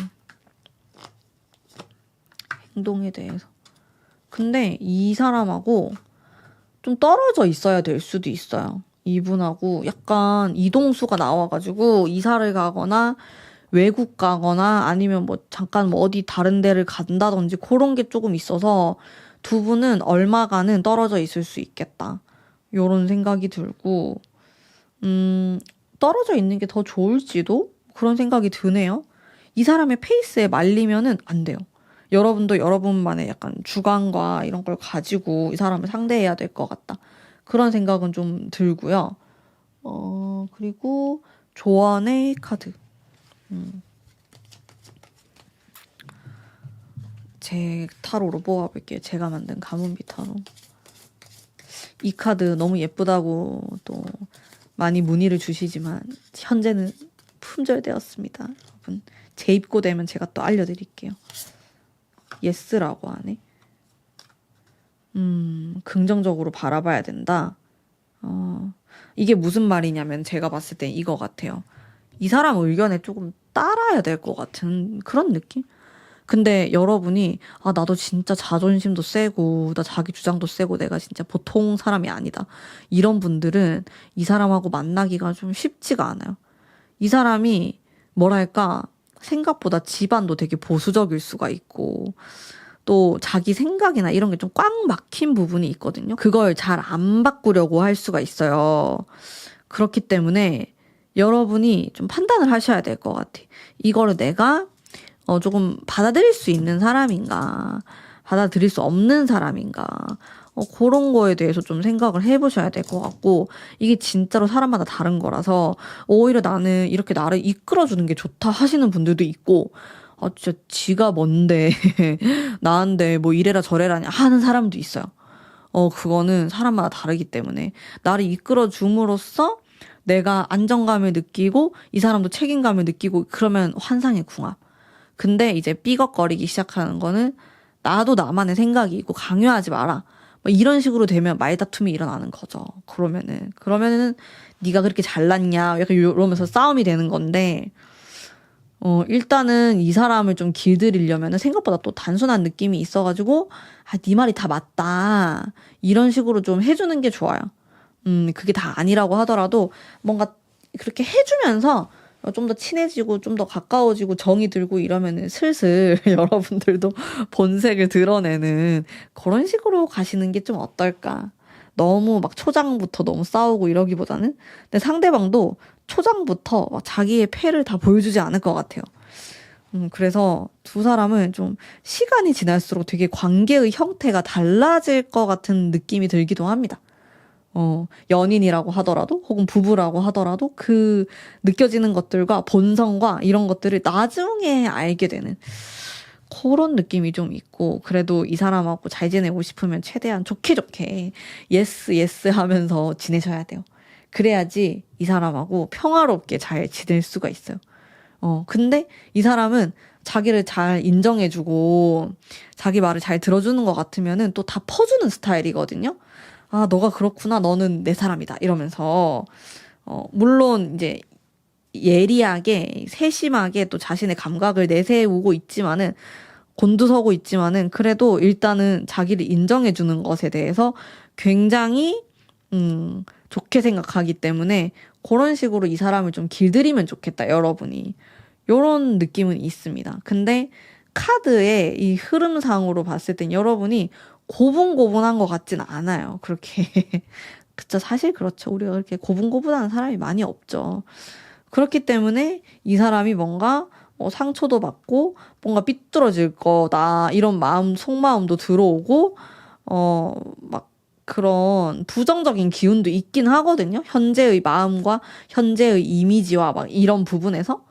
S1: 행동에 대해서. 근데 이 사람하고 좀 떨어져 있어야 될 수도 있어요. 이분하고 약간 이동수가 나와가지고 이사를 가거나 외국 가거나 아니면 뭐 잠깐 뭐 어디 다른 데를 간다든지 그런 게 조금 있어서 두 분은 얼마간은 떨어져 있을 수 있겠다. 요런 생각이 들고 떨어져 있는 게 더 좋을지도 그런 생각이 드네요. 이 사람의 페이스에 말리면은 안 돼요. 여러분도 여러분만의 약간 주관과 이런 걸 가지고 이 사람을 상대해야 될 것 같다. 그런 생각은 좀 들고요. 그리고 조언의 카드. 제 타로로 뽑아볼게요. 제가 만든 가문비 타로. 이 카드 너무 예쁘다고 또 많이 문의를 주시지만 현재는 품절되었습니다. 여러분 재입고 되면 제가 또 알려드릴게요. 예스라고 하네. 긍정적으로 바라봐야 된다. 이게 무슨 말이냐면 제가 봤을 때 이거 같아요. 이 사람 의견에 조금 따라야 될 것 같은 그런 느낌? 근데 여러분이 나도 진짜 자존심도 세고 나 자기 주장도 세고 내가 진짜 보통 사람이 아니다. 이런 분들은 이 사람하고 만나기가 좀 쉽지가 않아요. 이 사람이 뭐랄까 생각보다 집안도 되게 보수적일 수가 있고 또 자기 생각이나 이런 게 좀 꽉 막힌 부분이 있거든요. 그걸 잘 안 바꾸려고 할 수가 있어요. 그렇기 때문에 여러분이 좀 판단을 하셔야 될 것 같아. 이거를 내가 조금 받아들일 수 있는 사람인가, 받아들일 수 없는 사람인가, 그런 거에 대해서 좀 생각을 해보셔야 될 것 같고, 이게 진짜로 사람마다 다른 거라서, 오히려 나는 이렇게 나를 이끌어주는 게 좋다 하시는 분들도 있고, 진짜 지가 뭔데, 나한테 뭐 이래라 저래라 하는 사람도 있어요. 그거는 사람마다 다르기 때문에, 나를 이끌어줌으로써 내가 안정감을 느끼고, 이 사람도 책임감을 느끼고, 그러면 환상의 궁합. 근데 이제 삐걱거리기 시작하는 거는 나도 나만의 생각이 있고 강요하지 마라. 뭐 이런 식으로 되면 말다툼이 일어나는 거죠. 그러면은 네가 그렇게 잘났냐 약간 이러면서 싸움이 되는 건데 일단은 이 사람을 좀 길들이려면은 생각보다 또 단순한 느낌이 있어가지고 네 말이 다 맞다 이런 식으로 좀 해주는 게 좋아요. 그게 다 아니라고 하더라도 뭔가 그렇게 해주면서 좀 더 친해지고 좀 더 가까워지고 정이 들고 이러면은 슬슬 여러분들도 본색을 드러내는 그런 식으로 가시는 게 좀 어떨까. 너무 막 초장부터 너무 싸우고 이러기보다는 근데 상대방도 초장부터 막 자기의 패를 다 보여주지 않을 것 같아요. 그래서 두 사람은 좀 시간이 지날수록 되게 관계의 형태가 달라질 것 같은 느낌이 들기도 합니다. 연인이라고 하더라도 혹은 부부라고 하더라도 그 느껴지는 것들과 본성과 이런 것들을 나중에 알게 되는 그런 느낌이 좀 있고, 그래도 이 사람하고 잘 지내고 싶으면 최대한 좋게 좋게 예스 예스 하면서 지내셔야 돼요. 그래야지 이 사람하고 평화롭게 잘 지낼 수가 있어요. 근데 이 사람은 자기를 잘 인정해주고 자기 말을 잘 들어주는 것 같으면은 또 다 퍼주는 스타일이거든요. 아, 너가 그렇구나. 너는 내 사람이다. 이러면서, 물론 이제 예리하게, 세심하게 또 자신의 감각을 내세우고 있지만은, 곤두서고 있지만은, 그래도 일단은 자기를 인정해주는 것에 대해서 굉장히, 좋게 생각하기 때문에, 그런 식으로 이 사람을 좀 길들이면 좋겠다, 여러분이. 요런 느낌은 있습니다. 근데 카드의 이 흐름상으로 봤을 땐 여러분이 고분고분한 것 같진 않아요. 그렇게. 그쵸. 사실 그렇죠. 우리가 그렇게 고분고분한 사람이 많이 없죠. 그렇기 때문에 이 사람이 뭔가 상처도 받고 뭔가 삐뚤어질 거다. 이런 마음, 속마음도 들어오고, 막 그런 부정적인 기운도 있긴 하거든요. 현재의 마음과 현재의 이미지와 막 이런 부분에서.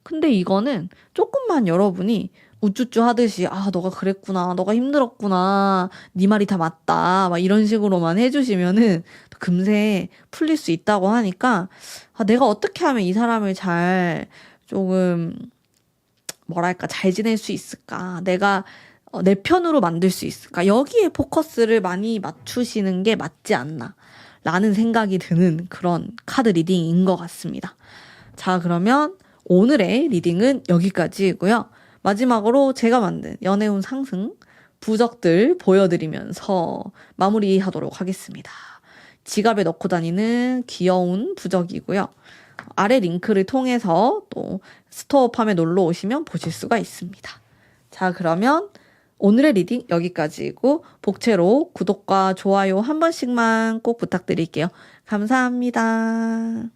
S1: 근데 이거는 조금만 여러분이 우쭈쭈 하듯이 아 너가 그랬구나 너가 힘들었구나 네 말이 다 맞다 막 이런 식으로만 해주시면은 금세 풀릴 수 있다고 하니까 아 내가 어떻게 하면 이 사람을 잘 조금 뭐랄까 잘 지낼 수 있을까 내가 내 편으로 만들 수 있을까 여기에 포커스를 많이 맞추시는 게 맞지 않나 라는 생각이 드는 그런 카드 리딩인 것 같습니다. 자 그러면 오늘의 리딩은 여기까지이고요. 마지막으로 제가 만든 연애운 상승 부적들 보여드리면서 마무리하도록 하겠습니다. 지갑에 넣고 다니는 귀여운 부적이고요. 아래 링크를 통해서 또 스토어팜에 놀러 오시면 보실 수가 있습니다. 자, 그러면 오늘의 리딩 여기까지이고 복채로 구독과 좋아요 한 번씩만 꼭 부탁드릴게요. 감사합니다.